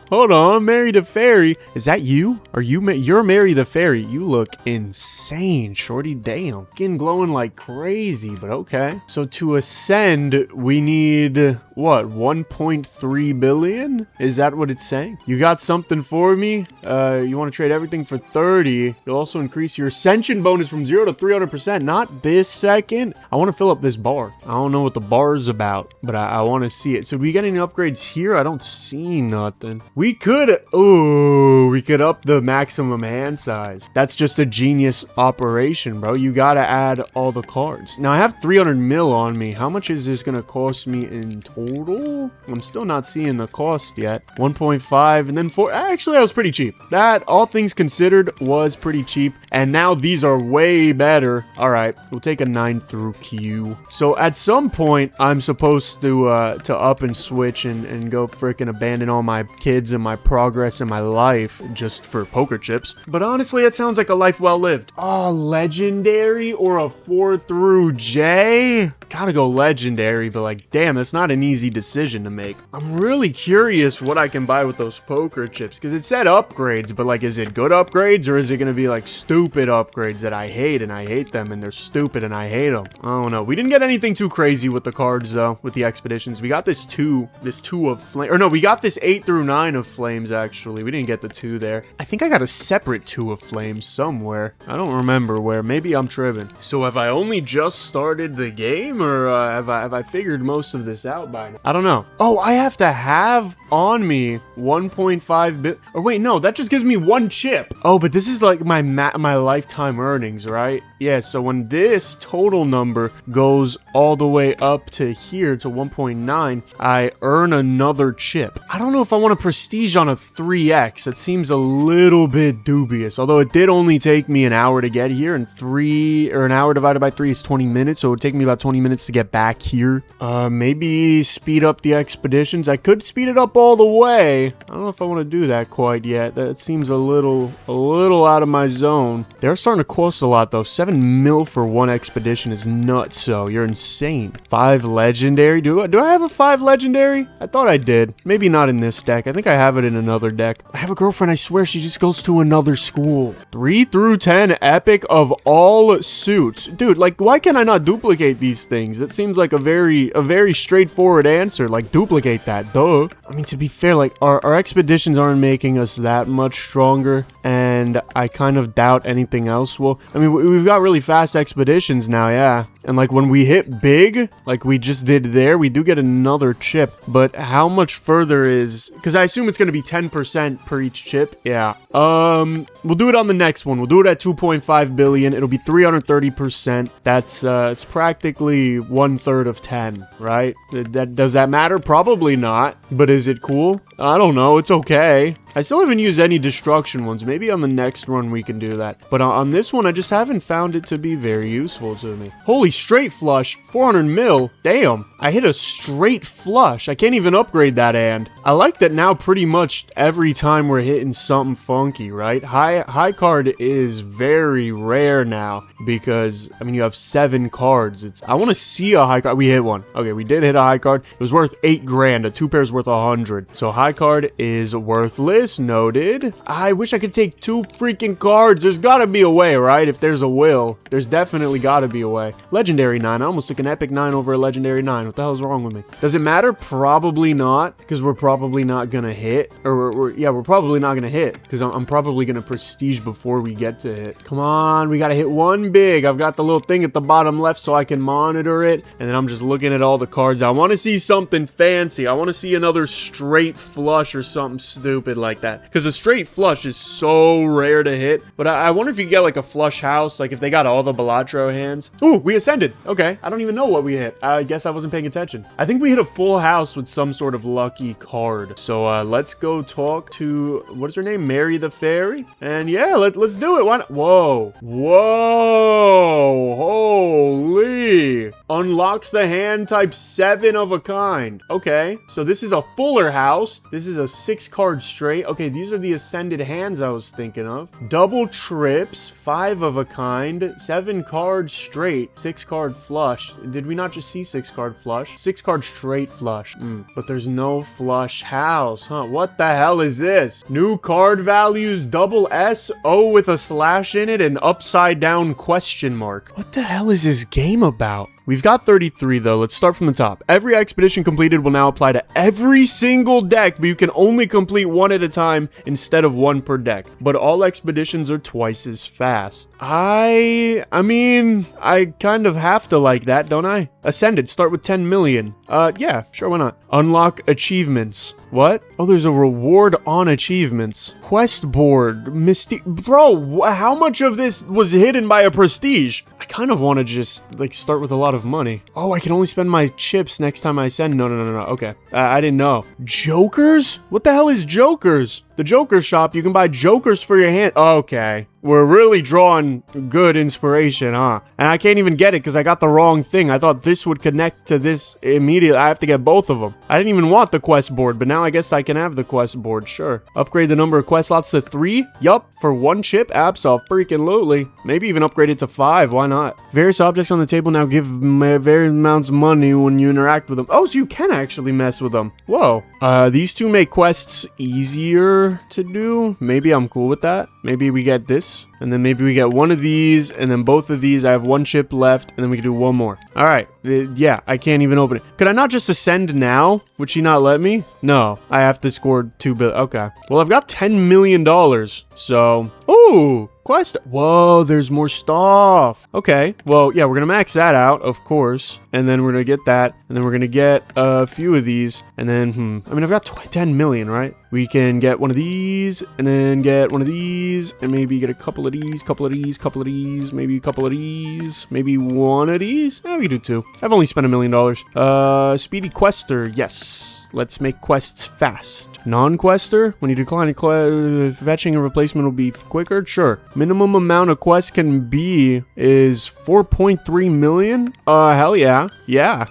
Mary the Fairy. Is that you? You're Mary the Fairy. You look insane, shorty. Damn. Skin glowing like crazy, but okay. So to ascend, we need what? 1.3 billion? Is that what it's saying? You got something for me? You want to trade everything for 30. You'll also increase your Ascension bonus from 0 to 300%. Not this second. I want to fill up this bar. I don't know what the bar is about, but I want to see it. So do we get any upgrades here? I don't see nothing. We could up the maximum hand hand size. That's just a genius operation, bro. You gotta add all the cards. Now, I have 300 mil on me. How much is this gonna cost me in total? I'm still not seeing the cost yet. 1.5 and then 4. Actually, that was pretty cheap. That, all things considered, was pretty cheap. And now these are way better. All right, we'll take a 9 through Q. So at some point, I'm supposed to up and switch and go freaking abandon all my kids and my progress in my life just for poker chips. But honestly, it sounds like a life well lived. Oh, legendary or a 4 through J? Gotta go legendary, but like, damn, that's not an easy decision to make. I'm really curious what I can buy with those poker chips, because it said upgrades, but like, is it good upgrades or is it gonna be like stupid upgrades that I hate and I hate them and they're stupid and I hate them? I don't know. We didn't get anything too crazy with the cards though, with the expeditions. We got this two of flame, or no, we got this 8 through 9 of flames actually. We didn't get the 2 there. I think I got a separate 2 of flames somewhere. I don't remember where. Maybe I'm tripping. So have I only just started the game, or have I figured most of this out by now? I don't know. Oh, I have to have on me 1.5 bit. Or wait, no, that just gives me 1 chip. Oh, but this is like my lifetime earnings, right? Yeah, so when this total number goes all the way up to here to 1.9, I earn another chip. I don't know if I want a prestige on a 3x. It seems a little bit dubious, although it did only take me an hour to get here, and an hour divided by 3 is 20 minutes, so it would take me about 20 minutes to get back here. Maybe speed up the expeditions. I could speed it up all the way. I don't know if I want to do that quite yet. That seems a little out of my zone. They're starting to cost a lot though. 7 mil for 1 expedition is nuts, so you're insane. 5 legendary. Do I have a 5 legendary? I thought I did. Maybe not in this deck. I think I have it in another deck. I have a girlfriend, I swear she just goes to another school. 3 through 10 epic of all suits. Dude, like, why can I not duplicate these things? It seems like a very straightforward answer. Like, duplicate that, duh. I mean, to be fair, like, our expeditions aren't making us that much stronger, and I kind of doubt anything else will. I mean, we've got really fast expeditions now, yeah. And like when we hit big, like we just did there, we do get another chip. But how much further is... Because I assume it's going to be 10% per each chip. Yeah. We'll do it on the next one. We'll do it at 2.5 billion. It'll be 330%. That's, it's practically 1/3 of 10, right? Does that matter? Probably not. But is it cool? I don't know. It's okay. I still haven't used any destruction ones. Maybe on the next run we can do that. But on this one, I just haven't found it to be very useful to me. Holy straight flush, 400 mil. Damn, I hit a straight flush. I can't even upgrade that hand. I like that now pretty much every time we're hitting something funky, right? High card is very rare now because, I mean, you have 7 cards. I want to see a high card. We hit one. Okay, we did hit a high card. It was worth 8 grand. A 2 pair's worth 100. So high card is worthless. Noted. I wish I could take 2 freaking cards. There's gotta be a way, right? If there's a will, there's definitely gotta be a way. Legendary 9. I almost took an epic 9 over a legendary 9. What the hell's wrong with me? Does it matter? Probably not, because we're probably not gonna hit. Or we're probably not gonna hit, because I'm probably gonna prestige before we get to hit. Come on, we gotta hit 1 big. I've got the little thing at the bottom left so I can monitor it, and then I'm just looking at all the cards. I want to see something fancy. I want to see another straight flush or something stupid like that, because a straight flush is so rare to hit. But I wonder if you get like a flush house, like if they got all the Balatro hands. Ooh, we ascended. Okay, I don't even know what we hit. I guess I wasn't paying attention. I think we hit a full house with some sort of lucky card. So let's go talk to, what is her name? Mary the Fairy. And yeah, let's do it. Why not? Whoa, holy, unlocks the hand type 7 of a kind. Okay, so this is a fuller house. This is a 6 card straight. Okay, these are the ascended hands I was thinking of. Double trips, 5 of a kind, 7 cards straight, 6 card flush. Did we not just see 6 card flush? 6 card straight flush. But there's no flush house, huh? What the hell is this? New card values, double S, O with a slash in it, and upside down question mark. What the hell is this game about? We've got 33 though. Let's start from the top. Every expedition completed will now apply to every single deck, but you can only complete one at a time instead of one per deck. But all expeditions are twice as fast. I mean, I kind of have to like that, don't I? Ascended, start with 10 million. Yeah, sure, why not? Unlock achievements. What? Oh, there's a reward on achievements. Quest board. Bro, how much of this was hidden by a prestige? I kind of want to just, like, start with a lot of money. Oh, I can only spend my chips next time I send. No. Okay. I didn't know. Jokers? What the hell is Jokers? The Joker shop, you can buy Jokers for your hand. Okay. We're really drawing good inspiration, huh? And I can't even get it because I got the wrong thing. I thought this would connect to this immediately. I have to get both of them. I didn't even want the quest board, but now I guess I can have the quest board. Sure. Upgrade the number of quest slots to 3? Yup. For 1 chip? Absolutely. Maybe even upgrade it to 5. Why not? Various objects on the table now give various amounts of money when you interact with them. Oh, so you can actually mess with them. Whoa. These two make quests easier to do. Maybe I'm cool with that. Maybe we get this, and then maybe we get one of these, and then both of these. I have 1 chip left, and then we can do one more. All right. Yeah, I can't even open it. Could I not just ascend now? Would she not let me? No, I have to score 2 billion. Okay. Well, I've got $10 million, so... Ooh! Quest. Whoa, there's more stuff. Okay, well, yeah, we're gonna max that out, of course, and then we're gonna get that, and then we're gonna get a few of these, and then, I mean, I've got 10 million, right? We can get one of these, and then get one of these, and maybe get a couple of these, maybe a couple of these, maybe one of these. We can do 2. I've only spent $1 million. Speedy Quester, yes. Let's make quests fast. Non-quester? When you decline fetching a replacement will be quicker? Sure. Minimum amount of quests can be is 4.3 million? Hell yeah. Yeah.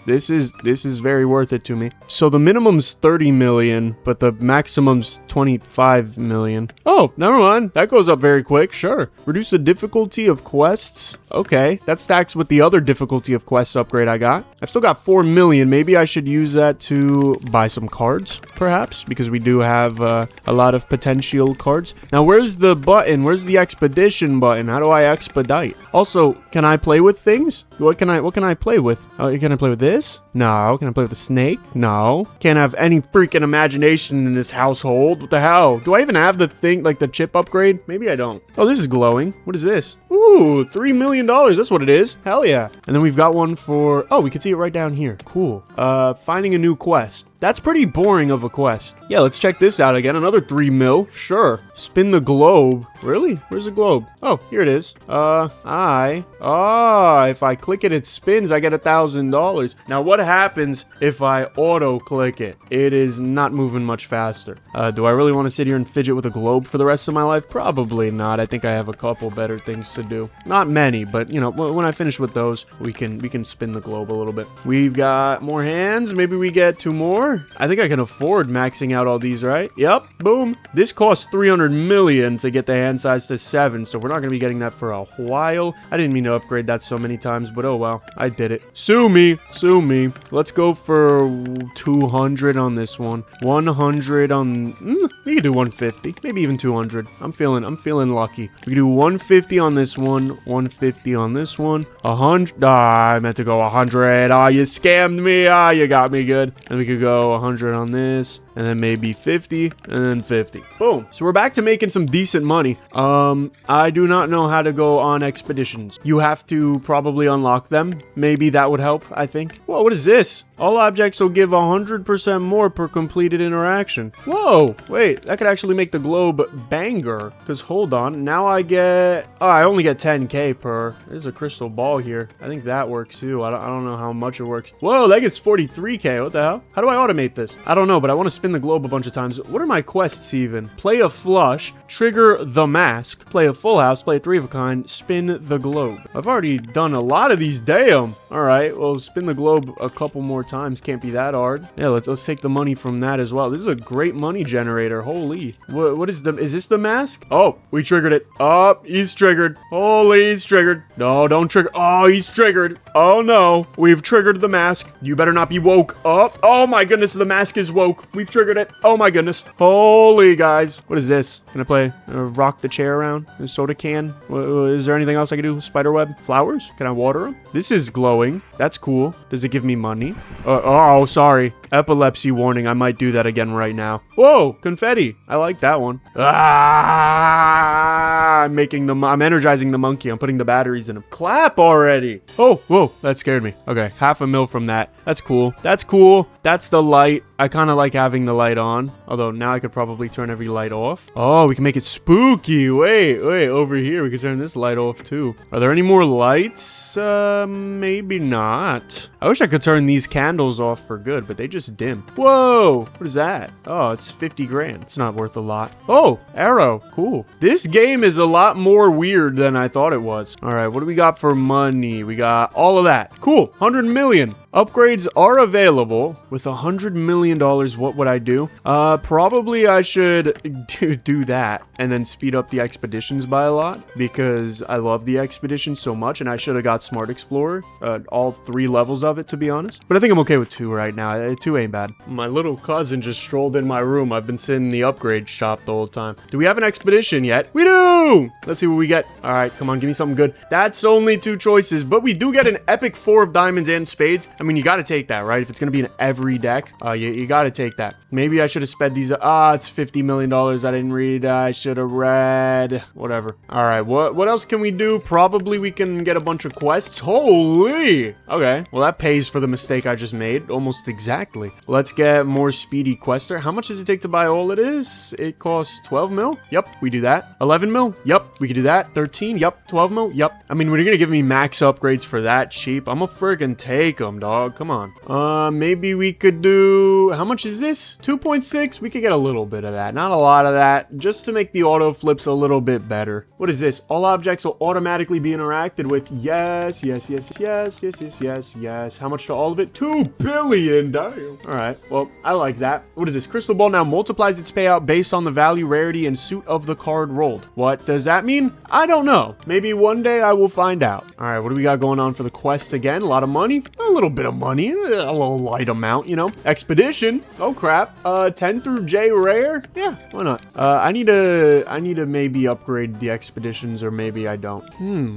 This is very worth it to me. So the minimum's 30 million, but the maximum's 25 million. Oh, never mind. That goes up very quick. Sure. Reduce the difficulty of quests. Okay. That stacks with the other difficulty of quests upgrade I got. I've still got 4 million. Maybe I should use that to buy some cards, perhaps, because we do have a lot of potential cards. Now, where's the button? Where's the expedition button? How do I expedite? Also, can I play with things? What can I play with? Can I play with this? No. Can I play with the snake? No. Can't have any freaking imagination in this household. What the hell? Do I even have the thing, like the chip upgrade? Maybe I don't. Oh, this is glowing. What is this? Ooh, $3 million. That's what it is. Hell yeah. And then we've got one for... Oh, we can see it right down here. Cool. Finding a new quest. That's pretty boring of a quest. Yeah, let's check this out again. Another 3 mil. Sure. Spin the globe. Really? Where's the globe? Oh, here it is. If I click it, it spins. I get $1,000. Now, what happens if I auto-click it? It is not moving much faster. Do I really want to sit here and fidget with a globe for the rest of my life? Probably not. I think I have a couple better things to do. Not many, but, you know, when I finish with those, we can spin the globe a little bit. We've got more hands. Maybe we get 2 more. I think I can afford maxing out all these, right? Yep. Boom. This costs 300 million to get the hand size to 7, so we're not going to be getting that for a while. I didn't mean to upgrade that so many times, but oh well. I did it. Sue me. Let's go for 200 on this one. 100 on... we could do 150. Maybe even 200. I'm feeling lucky. We could do 150 on this one. 150 on this one. 100. I meant to go 100. You scammed me. You got me good. And we could go 100 on this, and then maybe 50, and then 50. Boom. So we're back to making some decent money. I do not know how to go on expeditions. You have to probably unlock them. Maybe that would help, I think. Whoa, what is this? All objects will give 100% more per completed interaction. Whoa, wait, that could actually make the globe banger. Because hold on, now I get... Oh, I only get 10k per. There's a crystal ball here. I think that works too. I don't know how much it works. Whoa, that gets 43k. What the hell? How do I automate this? I don't know, but I want to spin the globe a bunch of times. What are my quests even? Play a flush, trigger the mask, play a full house, play a 3 of a kind, spin the globe. I've already done a lot of these. Damn. All right, well, spin the globe a couple more times. Can't be that hard. Yeah, let's take the money from that as well. This is a great money generator. Holy. What is this the mask? Oh, we triggered it. Oh, he's triggered. Holy, he's triggered. No, don't trigger. Oh, he's triggered. Oh no, we've triggered the mask. You better not be woke up. Oh my goodness, the mask is woke. We've triggered it. Oh my goodness. Holy guys. What is this? Can I play rock the chair around? A soda can? Is there anything else I can do? Spiderweb? Flowers? Can I water them? This is glowing. That's cool. Does it give me money? Oh, sorry. Epilepsy warning. I might do that again right now. Whoa, confetti. I like that one. I'm energizing the monkey. I'm putting the batteries in him. Clap already. Oh, whoa, that scared me. Okay, $500,000 from that. That's cool. That's cool. That's the light. I kind of like having the light on. Although now I could probably turn every light off. Oh, we can make it spooky. Wait, over here. We can turn this light off too. Are there any more lights? Maybe not. I wish I could turn these candles off for good, but they just dim. Whoa, what is that? Oh, it's 50 grand. It's not worth a lot. Oh, arrow. Cool. This game is a lot more weird than I thought it was. All right, what do we got for money? We got all of that. Cool, 100 million. Upgrades are available. With $100 million, what would I do? Probably I should do that and then speed up the expeditions by a lot because I love the expedition so much and I should have got Smart Explorer, all 3 levels of it to be honest. But I think I'm okay with 2 right now. 2 ain't bad. My little cousin just strolled in my room. I've been sitting in the upgrade shop the whole time. Do we have an expedition yet? We do! Let's see what we get. All right, come on, give me something good. That's only 2 choices, but we do get an epic 4 of diamonds and spades. I mean, you got to take that, right? If it's going to be in every deck, you got to take that. Maybe I should have sped these. It's $50 million. I didn't read. I should have read. Whatever. All right, what else can we do? Probably we can get a bunch of quests. Holy! Okay, well, that pays for the mistake I just made. Almost exactly. Let's get more speedy quester. How much does it take to buy all it is? It costs 12 mil? Yep, we do that. 11 mil? Yep, we could do that. 13? Yep. 12 mil? Yep. I mean, when you're going to give me max upgrades for that cheap, I'm gonna friggin' take them, dog. Come on. Maybe we could do... How much is this? 2.6? We could get a little bit of that. Not a lot of that. Just to make the auto flips a little bit better. What is this? All objects will automatically be interacted with. Yes. How much to all of it? 2 billion. Damn. All right. Well, I like that. What is this? Crystal Ball now multiplies its payout based on the value, rarity, and suit of the card rolled. What does that mean? I don't know. Maybe one day I will find out. All right. What do we got going on for the quest again? A lot of money. A little bit of money. A little light amount, you know. Expedition. Oh, crap. 10 through J rare? Yeah, why not? I need to maybe upgrade the expeditions, or maybe I don't.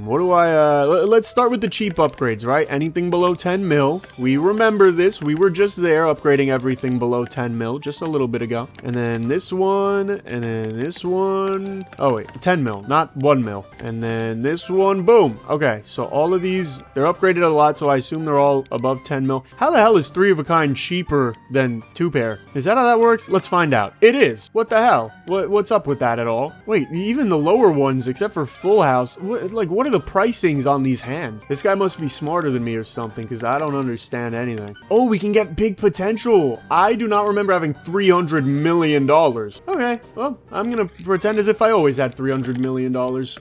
What do I, let's start with the cheap upgrades, right? Anything below 10 mil. We remember this. We were just there upgrading everything below 10 mil just a little bit ago. And then this one, and then this one. Oh, wait, 10 mil, not 1 mil. And then this one, boom. Okay, so all of these, they're upgraded a lot, so I assume they're all above 10 mil. How the hell is 3 of a kind cheaper than 2 pair? Is that how that works? Let's find out. It is. What the hell? What's up with that at all? Wait, even the lower ones, except for Full House, what are the pricings on these hands? This guy must be smarter than me or something, because I don't understand anything. Oh, we can get big potential. I do not remember having $300 million. Okay, well, I'm gonna pretend as if I always had $300 million,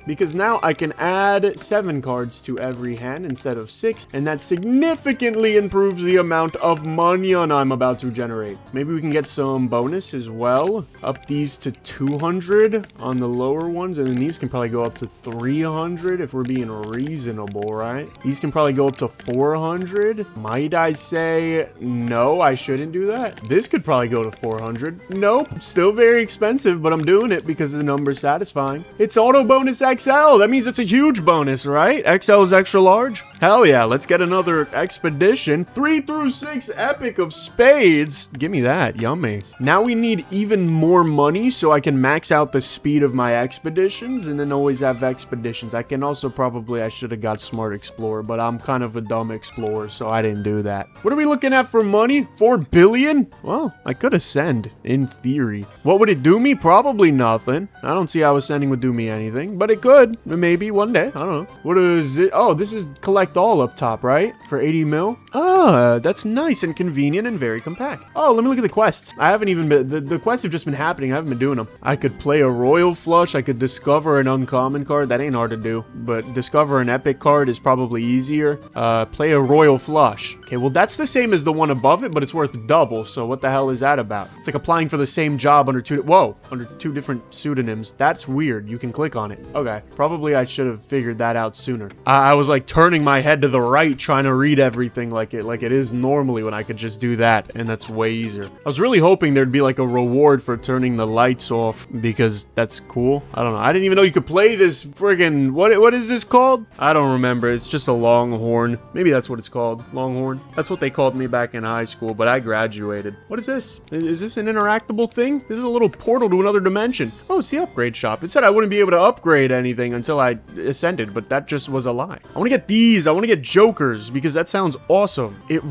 because now I can add 7 cards to every hand instead of 6, and that significantly improves the amount of money I'm about to generate. Maybe we can get some bonus as well. Up these to 200 on the lower ones, and then these can probably go up to 300 if we're being reasonable, right? These can probably go up to 400. Might I say no, I shouldn't do that? This could probably go to 400. Nope, still very expensive, but I'm doing it because the number's satisfying. It's auto bonus XL. That means it's a huge bonus, right? XL is extra large. Hell yeah, let's get another expedition. 3 through 6 epic of spades. Give me that. Yummy. Now we need even more money so I can max out the speed of my expeditions and then always have expeditions. I can also I should have got Smart Explorer, but I'm kind of a dumb explorer, so I didn't do that. What are we looking at for money? 4 billion? Well, I could ascend in theory. What would it do me? Probably nothing. I don't see how ascending would do me anything, but it could. Maybe one day. I don't know. What is it? Oh, this is collect all up top, right? For 80 mil? That's nice and convenient and very compact. Oh, let me look at the quests. I haven't even been, the quests have just been happening. I haven't been doing them. I could play a royal flush. I could discover an uncommon card. That ain't hard to do, but discover an epic card is probably easier. Play a royal flush. Okay, well, that's the same as the one above it, but it's worth double. So what the hell is that about? It's like applying for the same job under two different pseudonyms. That's weird. You can click on it. Okay, probably I should have figured that out sooner. I was like turning my head to the right trying to read everything like it is normally when I could just do that, and that's way easier. I was really hoping there'd be like a reward for turning the lights off because that's cool. I don't know. I didn't even know you could play this friggin' what is this called? I don't remember. It's just a longhorn. Maybe that's what it's called. Longhorn. That's what they called me back in high school, but I graduated. What is this? Is this an interactable thing? This is a little portal to another dimension. Oh, it's the upgrade shop. It said I wouldn't be able to upgrade anything until I ascended, but that just was a lie. I want to get these. I want to get jokers because that sounds awesome. It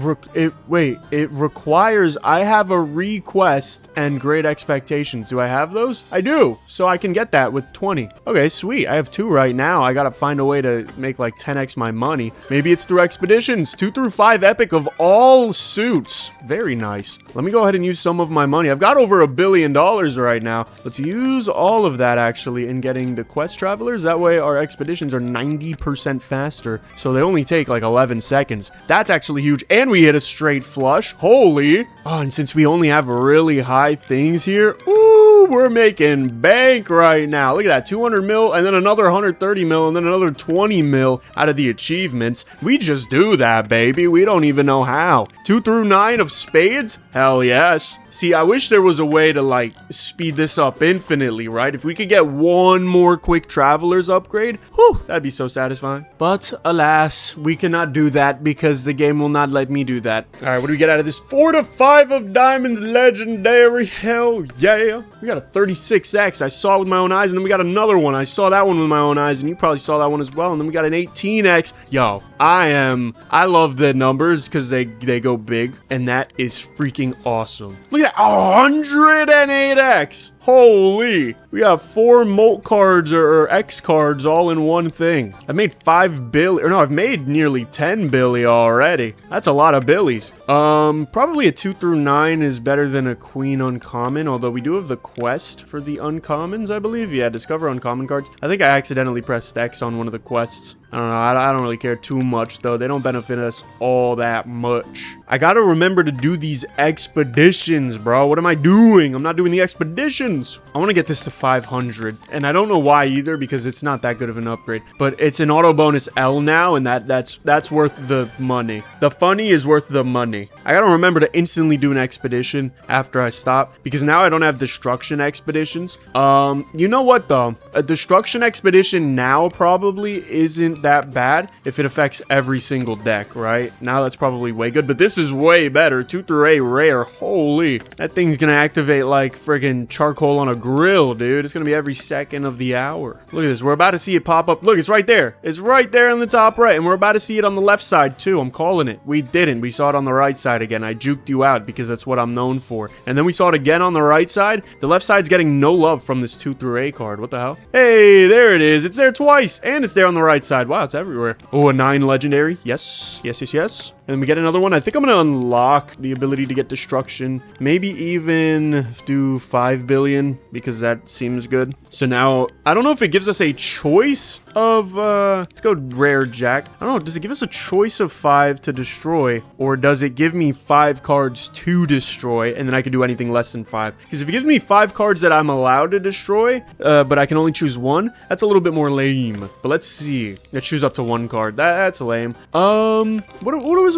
requires I have a request and great expectations. Do I have those? I do. So I can get that with 20. Okay, sweet. I have 2 right now. I gotta find a way to make like 10x my money. Maybe it's through expeditions. 2 through 5 epic of all suits. Very nice. Let me go ahead and use some of my money. I've got over $1 billion right now. Let's use all of that actually in getting the quest travelers. That way our expeditions are 90% faster. So they only take like 11 seconds. That's actually huge. And we hit a straight flush. Holy. Oh, and since we only have really high things here, ooh, we're making bank right now. Look at that, 200 mil, and then another 130 mil, and then another 20 mil out of the achievements. We just do that, baby. We don't even know how. 2 through 9 of spades? Hell yes. See, I wish there was a way to, like, speed this up infinitely, right? If we could get one more quick traveler's upgrade, whew, that'd be so satisfying. But, alas, we cannot do that because the game will not let me do that. All right, what do we get out of this? 4 to 5 of diamonds, legendary. Hell yeah. We got a 36x. I saw it with my own eyes, and then we got another one. I saw that one with my own eyes, and you probably saw that one as well. And then we got an 18x. Yo, I love the numbers because they go big, and that is freaking awesome. Look at that, 108x. Holy, we have 4 molt cards or X cards all in one thing. I've made 5 billion, or no, I've made nearly 10 billion already. That's a lot of billies. Probably a 2 through 9 is better than a queen uncommon, although we do have the quest for the uncommons, I believe. Yeah, discover uncommon cards. I think I accidentally pressed X on one of the quests. I don't know, I don't really care too much though. They don't benefit us all that much. I gotta remember to do these expeditions, bro. What am I doing? I'm not doing the expeditions. I want to get this to 500, and I don't know why either because it's not that good of an upgrade, but it's an auto bonus L now, and that's worth the money. The funny is worth the money. I gotta remember to instantly do an expedition after I stop because now I don't have destruction expeditions. You know what though? A destruction expedition now probably isn't that bad if it affects every single deck, right? Now that's probably way good, but this is way better. 2 through 8 rare. Holy, that thing's gonna activate like friggin' charcoal on a grill, dude. It's gonna be every second of the hour. Look at this. We're about to see it pop up. Look, it's right there. It's right there in the top right, and we're about to see it on the left side too. I'm calling it. We didn't. We saw it on the right side again. I juked you out because that's what I'm known for. And then we saw it again on the right side. The left side's getting no love from this 2 through 8 card. What the hell? Hey, there it is. It's there twice, and it's there on the right side. Wow, it's everywhere. Oh, a 9 legendary. Yes. Yes, yes, yes. And then we get another one. I think I'm going to unlock the ability to get destruction. Maybe even do 5 billion because that seems good. So now, I don't know if it gives us a choice of, let's go rare jack. I don't know, does it give us a choice of 5 to destroy? Or does it give me 5 cards to destroy and then I can do anything less than 5? Because if it gives me 5 cards that I'm allowed to destroy, but I can only choose 1, that's a little bit more lame. But let's see. Let's choose up to 1 card. That's lame.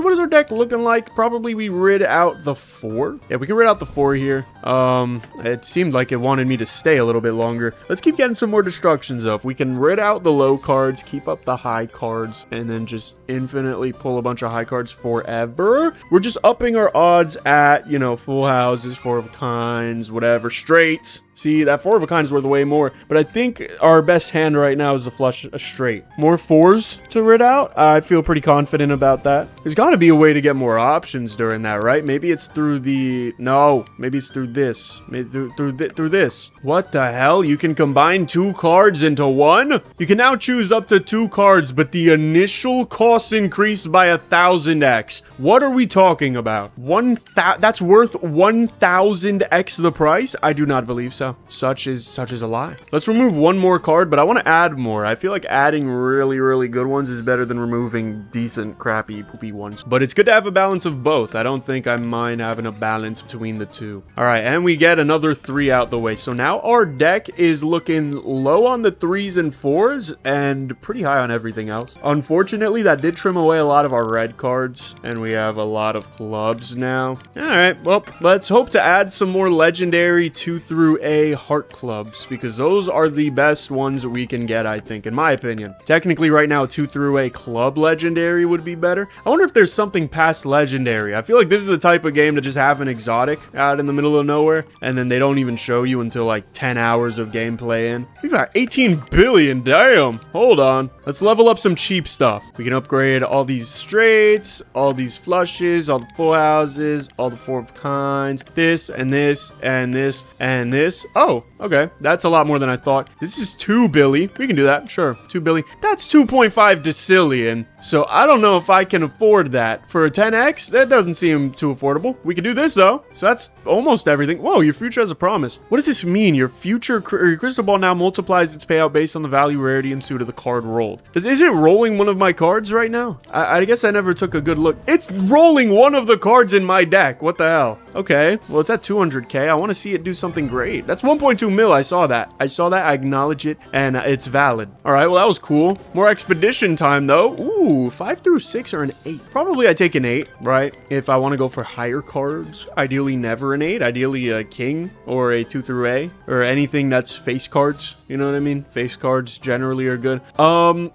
What is our deck looking like? Probably we rid out the 4. Yeah, we can rid out the 4 here. It seemed like it wanted me to stay a little bit longer. Let's keep getting some more destructions though. If we can rid out the low cards, keep up the high cards, and then just infinitely pull a bunch of high cards forever, we're just upping our odds at, you know, full houses, 4 of kinds, whatever, straights. See, that 4 of a kind is worth way more, but I think our best hand right now is the flush a straight. More 4s to rid out. I feel pretty confident about that. There's got to be a way to get more options during that, right? Maybe it's through the... No, maybe it's through this. Maybe through this. What the hell? You can combine 2 cards into 1? You can now choose up to 2 cards, but the initial cost increased by 1,000x. What are we talking about? That's worth 1,000x the price? I do not believe so. Such is a lie. Let's remove 1 more card, but I want to add more. I feel like adding really, really good ones is better than removing decent, crappy, poopy ones. cards. But it's good to have a balance of both. I don't think I mind having a balance between the two. All right, and we get another 3 out the way. So now our deck is looking low on the 3s and 4s and pretty high on everything else. Unfortunately, that did trim away a lot of our red cards, and we have a lot of clubs now. All right, well, let's hope to add some more legendary 2 through A heart clubs, because those are the best ones we can get, I think, in my opinion. Technically, right now, 2 through A club legendary would be better. I wonder if there's something past legendary. I feel like this is the type of game to just have an exotic out in the middle of nowhere, and then they don't even show you until like 10 hours of gameplay in. We've got 18 billion, damn. Hold on. Let's level up some cheap stuff. We can upgrade all these straights, all these flushes, all the full houses, all the 4 of kinds, this and this and this and this. Oh, okay. That's a lot more than I thought. This is 2 billy. We can do that. Sure. 2 billy. That's 2.5 decillion. So I don't know if I can afford that. For a 10x, that doesn't seem too affordable. We can do this though. So that's almost everything. Whoa, your future has a promise. What does this mean? Your crystal ball now multiplies its payout based on the value, rarity, and suit of the card rolled. Is it rolling one of my cards right now? I guess I never took a good look. It's rolling one of the cards in my deck. What the hell? Okay, well, it's at 200k. I want to see it do something great. That's 1.2 mil. I saw that. I acknowledge it, and it's valid. All right, well, that was cool. More expedition time, though. Ooh, 5 through 6 or an 8. Probably I take an 8, right? If I want to go for higher cards, ideally never an 8. Ideally a king or a 2 through A or anything that's face cards. You know what I mean? Face cards generally are good.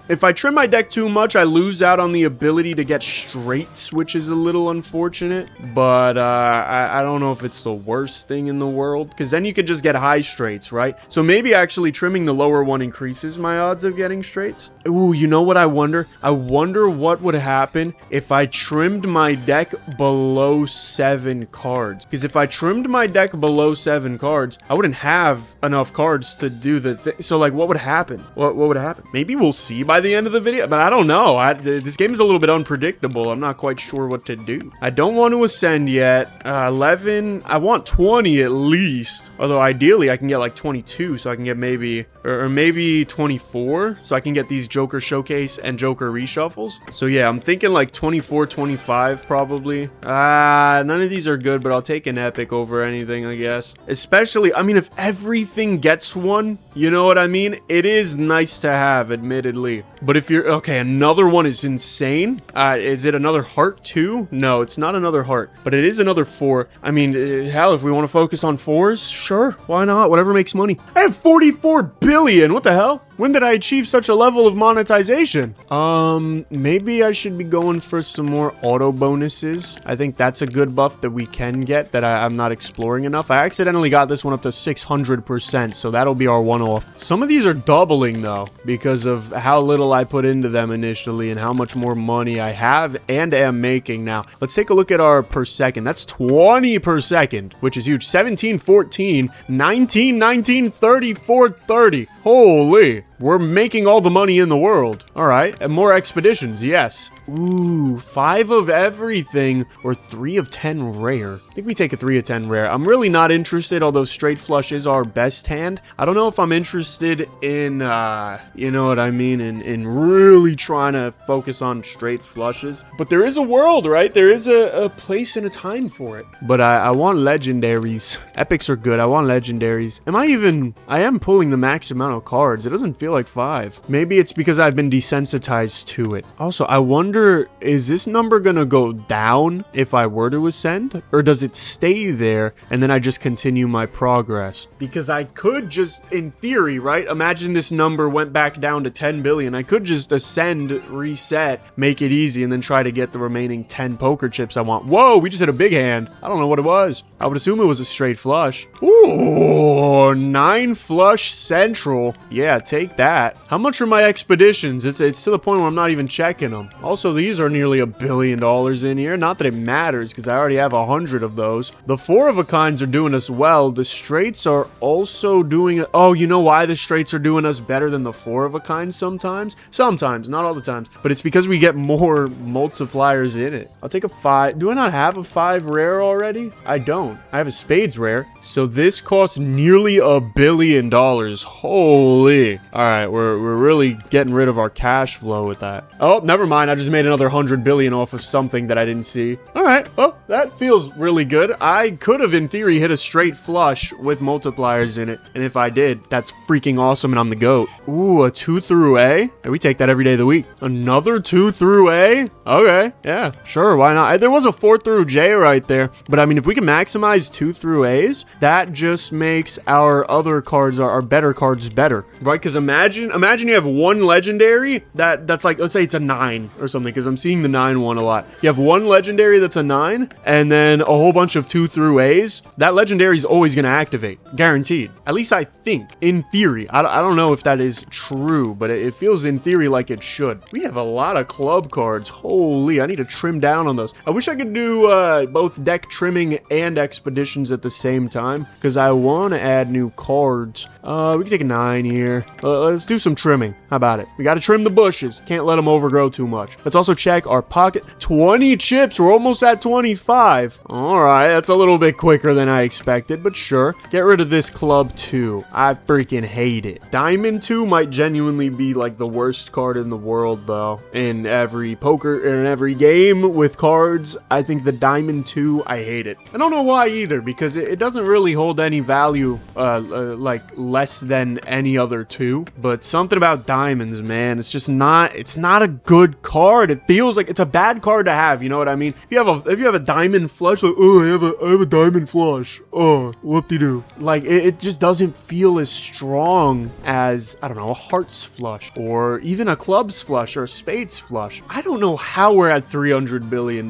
If I trim my deck too much, I lose out on the ability to get straights, which is a little unfortunate. But I don't know if it's the worst thing in the world, because then you could just get high straights, right? So maybe actually trimming the lower one increases my odds of getting straights. Ooh, you know what I wonder? I wonder what would happen if I trimmed my deck below 7 cards. Because if I trimmed my deck below 7 cards, I wouldn't have enough cards to do the thing. So like, what would happen? What would happen? Maybe we'll see by the end of the video, but I don't know. This game is a little bit unpredictable. I'm not quite sure what to do. I don't want to ascend yet. 11. I want 20 at least. Although ideally I can get like 22, so I can get maybe or maybe 24, so I can get these Joker Showcase and Joker reshuffles. So yeah, I'm thinking like 24, 25 probably. None of these are good, but I'll take an epic over anything, I guess. Especially, I mean, if everything gets one, you know what I mean? It is nice to have, admittedly. But if you're, okay, another one is insane. Is it another heart too? No, it's not another heart, but it is another 4. I mean, hell, if we want to focus on 4s, sure, why not? Whatever makes money. I have 44 billion. What the hell? When did I achieve such a level of monetization? Maybe I should be going for some more auto bonuses. I think that's a good buff that we can get that I'm not exploring enough. I accidentally got this one up to 600%, so that'll be our one-off. Some of these are doubling, though, because of how little I put into them initially and how much more money I have and am making now. Let's take a look at our per second. That's 20 per second, which is huge. 17, 14, 19, 19, 34, 30. Holy. We're making all the money in the world. All right, and more expeditions, yes. Ooh, 5 of everything or 3 of 10 rare. I think we take a 3 of 10 rare. I'm really not interested, although straight flush is our best hand. I don't know if I'm interested in, you know what I mean, in really trying to focus on straight flushes. But there is a world, right? There is a place and a time for it. But I want legendaries. Epics are good. I want legendaries. I am pulling the max amount of cards. It doesn't feel like 5. Maybe it's because I've been desensitized to it. Also, I wonder, is this number gonna go down if I were to ascend? Or does it stay there and then I just continue my progress? Because I could just, in theory, right? Imagine this number went back down to 10 billion. I could just ascend, reset, make it easy, and then try to get the remaining 10 poker chips I want. Whoa, we just hit a big hand. I don't know what it was. I would assume it was a straight flush. Ooh, 9 flush central. Yeah, take that. How much are my expeditions? It's to the point where I'm not even checking them. Also, these are nearly $1 billion in here. Not that it matters, because I already have 100 of those. The 4 of a kinds are doing us well. The straights are also doing it. Oh, you know why the straights are doing us better than the 4 of a kind sometimes? Sometimes, not all the times. But it's because we get more multipliers in it. I'll take a 5. Do I not have a 5 rare already? I don't. I have a spades rare. So this costs nearly $1 billion. Holy. All right, we're really getting rid of our cash flow with that. Oh, never mind. I just made another 100 billion off of something that I didn't see. All right. Oh, that feels really good. I could have, in theory, hit a straight flush with multipliers in it. And if I did, that's freaking awesome, and I'm the GOAT. Ooh, a 2 through A? Hey, we take that every day of the week. Another 2 through A? Okay. Yeah, sure. Why not? There was a 4 through J right there. But, I mean, if we can maximize 2 through A's, that just makes our other cards, our better cards, better. Right? Because imagine you have one legendary that's like, let's say it's a 9 or something, because I'm seeing the 9 one a lot. You have one legendary that's a 9, and then a whole bunch of 2 through A's. That legendary is always going to activate. Guaranteed. At least I think. In theory. I don't know if that is true, but it feels in theory like it should. We have a lot of club cards. Holy, I need to trim down on those. I wish I could do both deck trimming and expeditions at the same time, because I want to add new cards. We can take a 9 here. Let's do some trimming. How about it? We got to trim the bushes. Can't let them overgrow too much. Let's also check our pocket. 20 chips. We're almost at 25. All right. That's a little bit quicker than I expected, but sure. Get rid of this club 2. I freaking hate it. Diamond 2 might genuinely be like the worst card in the world, though. In every game with cards, I think the Diamond 2, I hate it. I don't know why either, because it doesn't really hold any value, like less than any other 2. But something about diamonds, man, it's not a good card. It feels like it's a bad card to have, you know what I mean? If you have a diamond flush, like, oh, I have a diamond flush. Oh, whoop-de-doo. Like, it just doesn't feel as strong as, I don't know, a hearts flush, or even a clubs flush, or a spades flush. I don't know how we're at $300 billion.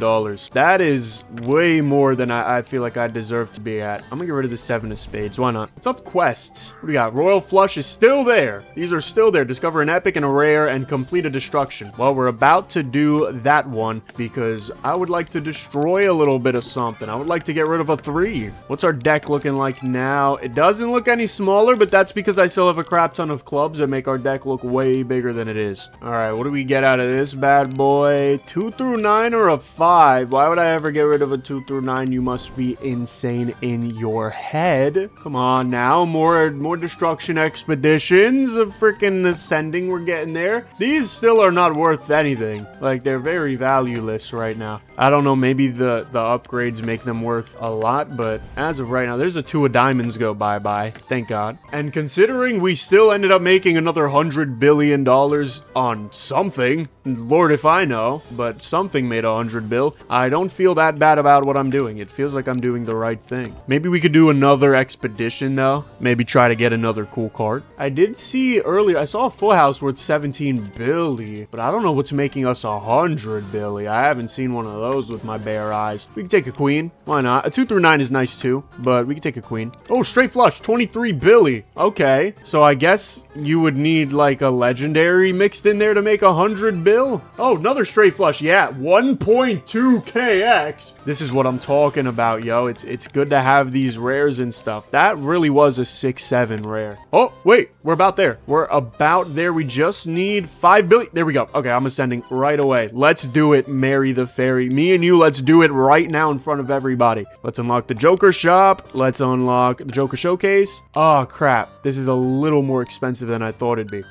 That is way more than I feel like I deserve to be at. I'm gonna get rid of the 7 of spades. Why not? What's up, quests? What do we got? Royal flush is still there. These are still there. Discover an epic and a rare and complete a destruction. Well, we're about to do that one because I would like to destroy a little bit of something. I would like to get rid of a 3. What's our deck looking like now? It doesn't look any smaller, but that's because I still have a crap ton of clubs that make our deck look way bigger than it is. All right, what do we get out of this bad boy? 2 through 9 or a 5? Why would I ever get rid of a 2 through 9? You must be insane in your head. Come on now, more destruction expeditions. A freaking ascending, we're getting there. These still are not worth anything. Like, they're very valueless right now. I don't know, maybe the upgrades make them worth a lot, but as of right now, there's a 2 of diamonds go bye-bye. Thank God. And considering we still ended up making another $100 billion on something, Lord if I know, but something made 100 bill, I don't feel that bad about what I'm doing. It feels like I'm doing the right thing. Maybe we could do another expedition, though. Maybe try to get another cool card. I did see earlier, I saw a full house worth 17 billion, but I don't know what's making us 100 billion. I haven't seen one of those with my bare eyes. We can take a queen. Why not? A 2 through 9 is nice too, but we can take a queen. Oh, straight flush, 23 billion. Okay, so I guess you would need like a legendary mixed in there to make 100 bill. Oh, another straight flush. Yeah, 1.2 kx. This is what I'm talking about, yo. It's good to have these rares and stuff. That really was a 6-7 rare. Oh, wait, we're about there. We're about there. We just need 5 billion. There we go. Okay, I'm ascending right away. Let's do it, Mary the Fairy. Me and you, let's do it right now in front of everybody. Let's unlock the Joker shop. Let's unlock the Joker showcase. Oh, crap. This is a little more expensive than I thought it'd be.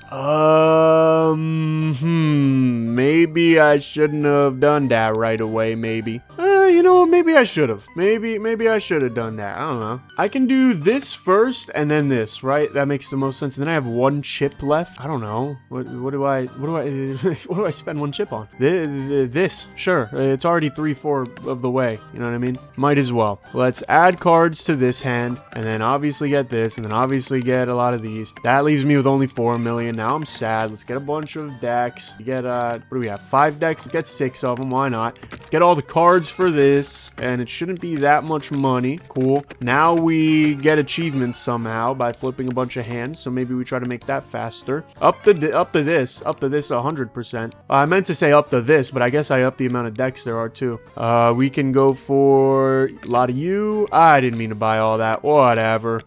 Maybe I shouldn't have done that right away, maybe. You know, maybe I should have. Maybe I should have done that. I don't know. I can do this first and then this, right? That makes the most sense. And then I have 1 chip left. I don't know. What do I spend 1 chip on? This. Sure. It's already 3/4 of the way. You know what I mean? Might as well. Let's add cards to this hand and then obviously get this and then obviously get a lot of these. That leaves me with only 4 million. Now I'm sad. Let's get a bunch of decks. We get, what do we have? 5 decks. Let's get 6 of them. Why not? Let's get all the cards for this, and it shouldn't be that much money. Cool. Now we get achievements somehow by flipping a bunch of hands, so maybe we try to make that faster. Up to this 100%. I meant to say up to this, but I guess I upped the amount of decks there are too. We can go for a lot of you. I didn't mean to buy all that. Whatever.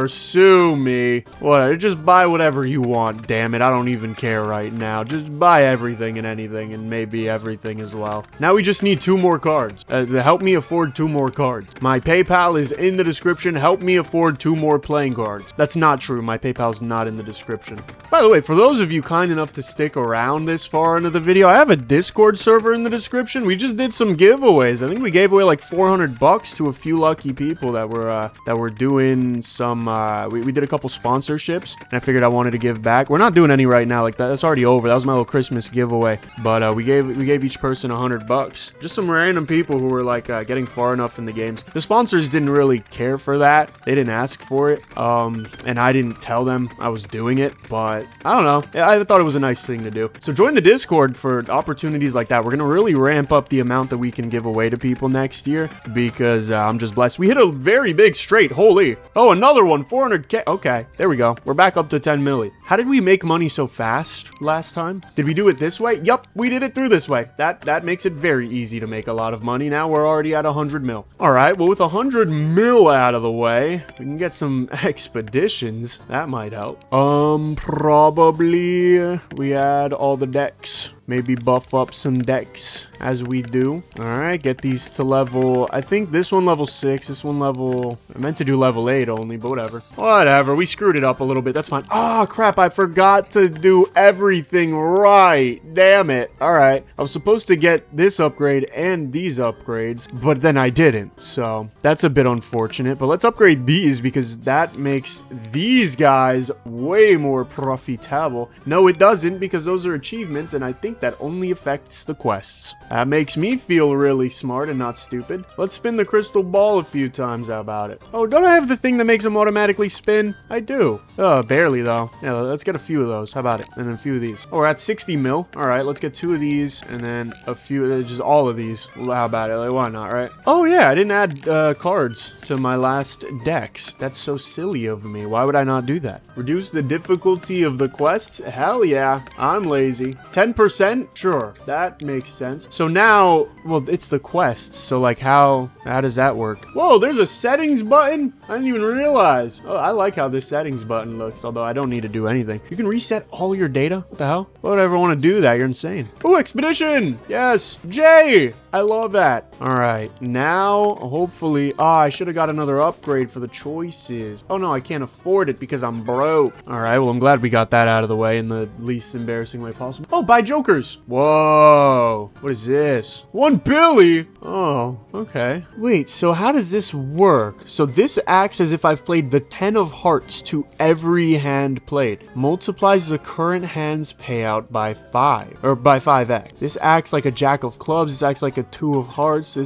Sue me. Whatever. Just buy whatever you want. Damn it. I don't even care right now. Just buy everything and anything, and maybe everything as well. Now we just need 2 more more cards. Help me afford 2 more cards. My PayPal is in the description. Help me afford 2 more playing cards. That's not true. My PayPal's not in the description. By the way, for those of you kind enough to stick around this far into the video, I have a Discord server in the description. We just did some giveaways. I think we gave away like 400 bucks to a few lucky people that were doing some we did a couple sponsorships, and I figured I wanted to give back. We're not doing any right now. Like that's already over. That was my little Christmas giveaway. But we gave each person 100 bucks. Just some random people who were like getting far enough in the games. The sponsors didn't really care for that. They didn't ask for it. And I didn't tell them I was doing it, but I don't know. I thought it was a nice thing to do. So join the Discord for opportunities like that. We're gonna really ramp up the amount that we can give away to people next year because I'm just blessed. We hit a very big straight. Holy. Oh, another one. 400k. Okay, there we go. We're back up to 10 milli. How did we make money so fast last time? Did we do it this way? Yup, we did it through this way. That makes it very easy to make a lot of money. Now we're already at 100 mil. All right, well, with 100 mil out of the way, we can get some expeditions. That might help. Probably we add all the decks. Maybe buff up some decks as we do. All right, get these to level, I think this one level 6, this one level, I meant to do level 8 only, but whatever. Whatever, we screwed it up a little bit, that's fine. Oh, crap, I forgot to do everything right. Damn it. All right, I was supposed to get this upgrade and these upgrades, but then I didn't. So that's a bit unfortunate, but let's upgrade these because that makes these guys way more profitable. No, it doesn't because those are achievements, and I think that only affects the quests. That makes me feel really smart and not stupid. Let's spin the crystal ball a few times. How about it? Oh, don't I have the thing that makes them automatically spin? I do. Barely though. Yeah, let's get a few of those. How about it? And then a few of these. Oh, we're at 60 mil. All right, let's get 2 of these and then a few, just all of these. Well, how about it? Like, why not, right? Oh yeah, I didn't add cards to my last decks. That's so silly of me. Why would I not do that? Reduce the difficulty of the quests? Hell yeah, I'm lazy. 10%? Sure, that makes sense. So now, well, it's the quests. So like how does that work? Whoa, there's a settings button? I didn't even realize. Oh, I like how this settings button looks, although I don't need to do anything. You can reset all your data? What the hell? Why would I ever want to do that? You're insane. Oh, expedition! Yes, Jay! I love that. All right, now hopefully, I should have got another upgrade for the choices. Oh no, I can't afford it because I'm broke. All right, well, I'm glad we got that out of the way in the least embarrassing way possible. Oh, buy jokers. Whoa, what is this? 1 billy? Oh, okay. Wait, so how does this work? So this acts as if I've played the 10 of hearts to every hand played. Multiplies the current hand's payout by 5, or by 5x. This acts like a jack of clubs. This acts like a 2 of hearts.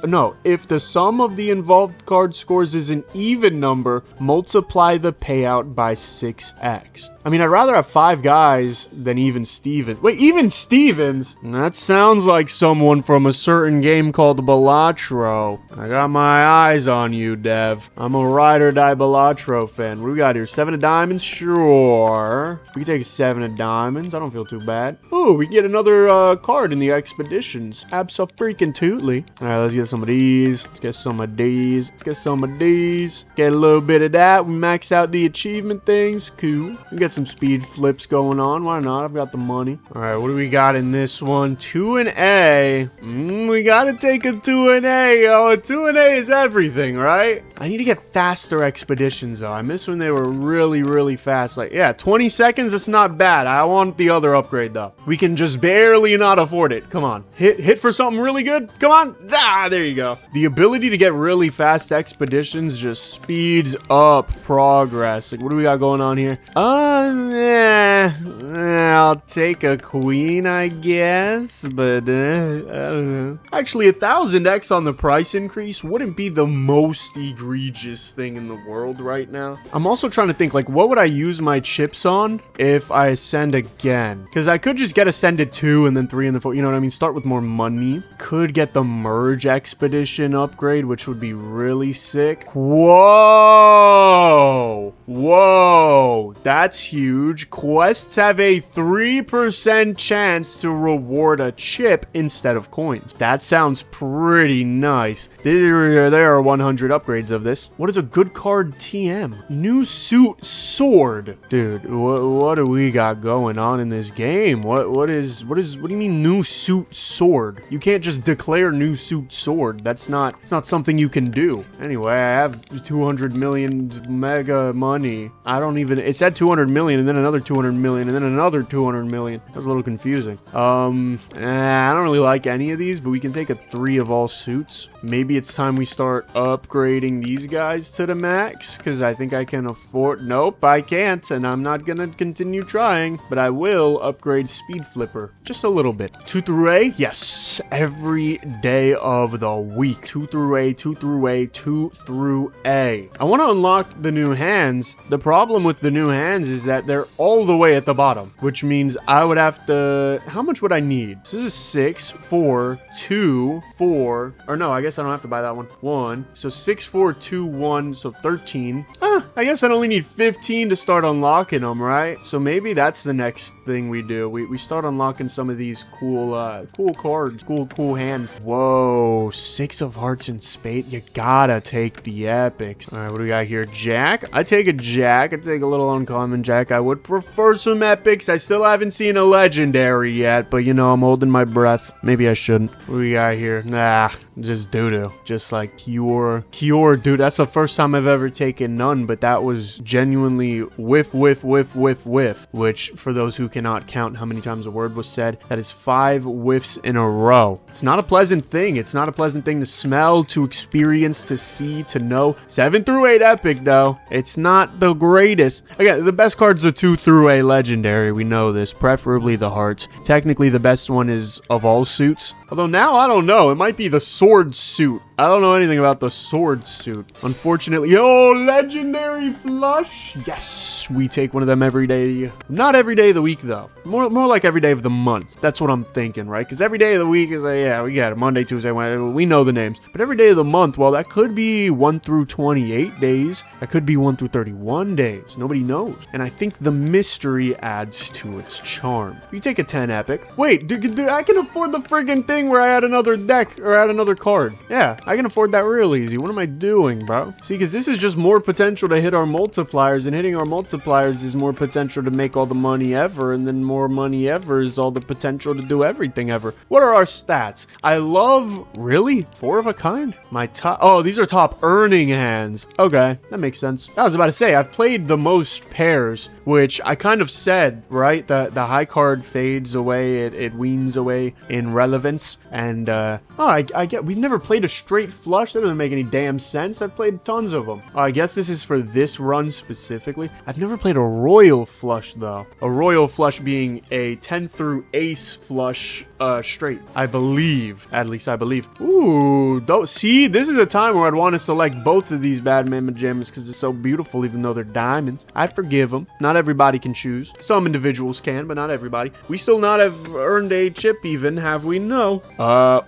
No, if the sum of the involved card scores is an even number, multiply the payout by 6x. I mean, I'd rather have 5 guys than even Stevens. Wait, even Stevens? That sounds like someone from a certain game called Balatro. I got my eyes on you, Dev. I'm a ride or die Balatro fan. What do we got here? 7 of diamonds? Sure. We can take 7 of diamonds. I don't feel too bad. Ooh, we can get another card in the expeditions. Abso-freaking-tootly. All right, let's get some of these. Let's get some of these. Let's get some of these. Get a little bit of that. We max out the achievement things. Cool. We get some speed flips going on. Why not? I've got the money. All right, what do we got in this one? 2 and A. We gotta take a 2 and A, yo. A 2 and A is everything, right? I need to get faster expeditions, though. I miss when they were really, really fast. Like, yeah, 20 seconds, that's not bad. I want the other upgrade, though. We can just barely not afford it. Come on. Hit for something really good. Come on. Ah, there you go. The ability to get really fast expeditions just speeds up progress. Like, what do we got going on here? I'll take a queen, I guess, but I don't know. Actually, 1000x on the price increase wouldn't be the most egregious thing in the world right now. I'm also trying to think, like, what would I use my chips on if I ascend again? Because I could just get ascended 2 and then 3 and then 4, you know what I mean? Start with more money. Could get the merge expedition upgrade, which would be really sick. Whoa! Whoa! That's huge. Quests have a 3% chance to reward a chip instead of coins. That sounds pretty nice. There are 100 upgrades of this. What is a good card TM? New suit sword. Dude, what do we got going on in this game? What do you mean new suit sword? You can't just declare new suit sword. It's not something you can do. Anyway, I have 200 million mega money. I don't even, it said 200 million and then another 200 million and then another 200 million. That was a little confusing. I don't really like any of these, but we can take a 3 of all suits. Maybe it's time we start upgrading these guys to the max, because I think I can afford, nope, I can't, and I'm not gonna continue trying, but I will upgrade Speed Flipper, just a little bit. 2 through A, yes, every day of the week. 2 through A, 2 through A, 2 through A. I want to unlock the new hands. The problem with the new hands is that they're all the way at the bottom, which means I would have to, how much would I need? So this is 6, 4, 2, 4, or no, I guess I don't have to buy that one. 1, so 6, 4, 2, 1, so 13. I guess I only need 15 to start unlocking them, right? So maybe that's the next thing we do. We start unlocking some of these cool cards, cool hands. Whoa, 6 of hearts and spade. You gotta take the epics. All right, what do we got here? Jack. I take a jack. I take a little uncommon jack. I would prefer some epics. I still haven't seen a legendary yet, but you know, I'm holding my breath. Maybe I shouldn't. What do we got here? Nah, just doo-doo. Just like pure dude. That's the first time I've ever taken none, but that was genuinely whiff, which for those who cannot count how many times a word was said, that is 5 whiffs in a row. It's not a pleasant thing. It's not a pleasant thing to smell, to experience, to see, to know. 7 through 8 epic though. It's not the greatest. Again, the best card's a 2 through A legendary. We know this, preferably the hearts. Technically the best one is of all suits. Although now I don't know. It might be the sword suit. I don't know anything about the sword suit. Unfortunately, oh, legendary flush. Yes, we take one of them every day. Not every day of the week though. More like every day of the month. That's what I'm thinking, right? Because every day of the week is yeah, we got it. Monday, Tuesday, Wednesday. We know the names. But every day of the month, well, that could be 1 through 28 days. That could be 1 through 31 days. Nobody knows. And I think the mystery adds to its charm. You take a 10 epic. Wait, dude, I can afford the friggin' thing where I add another deck or add another card. Yeah, I can afford that real easy. What am I doing, bro? See, because this is just more potential to hit our multipliers, and hitting our multipliers is more potential to make all the money ever, and then more money ever is all the potential to do everything ever. What are our stats? I love, really? 4 of a kind? My top, oh, these are top earning hands. Okay, that makes sense. I was about to say, I've played the most pairs, which I kind of said, right? The high card fades away, it weans away in relevance, and I get, we've never played a straight flush. That doesn't make any damn sense. I've played tons of them. I guess this is for this run specifically. I've never played a royal flush though. A royal flush being a 10 through ace flush straight, I believe. At least I believe. Ooh, don't see, this is a time where I'd want to select both of these bad mamma jammas because they're so beautiful, even though they're diamonds. I forgive them. Not everybody can choose. Some individuals can, but not everybody. We still not have earned a chip even, have we? No.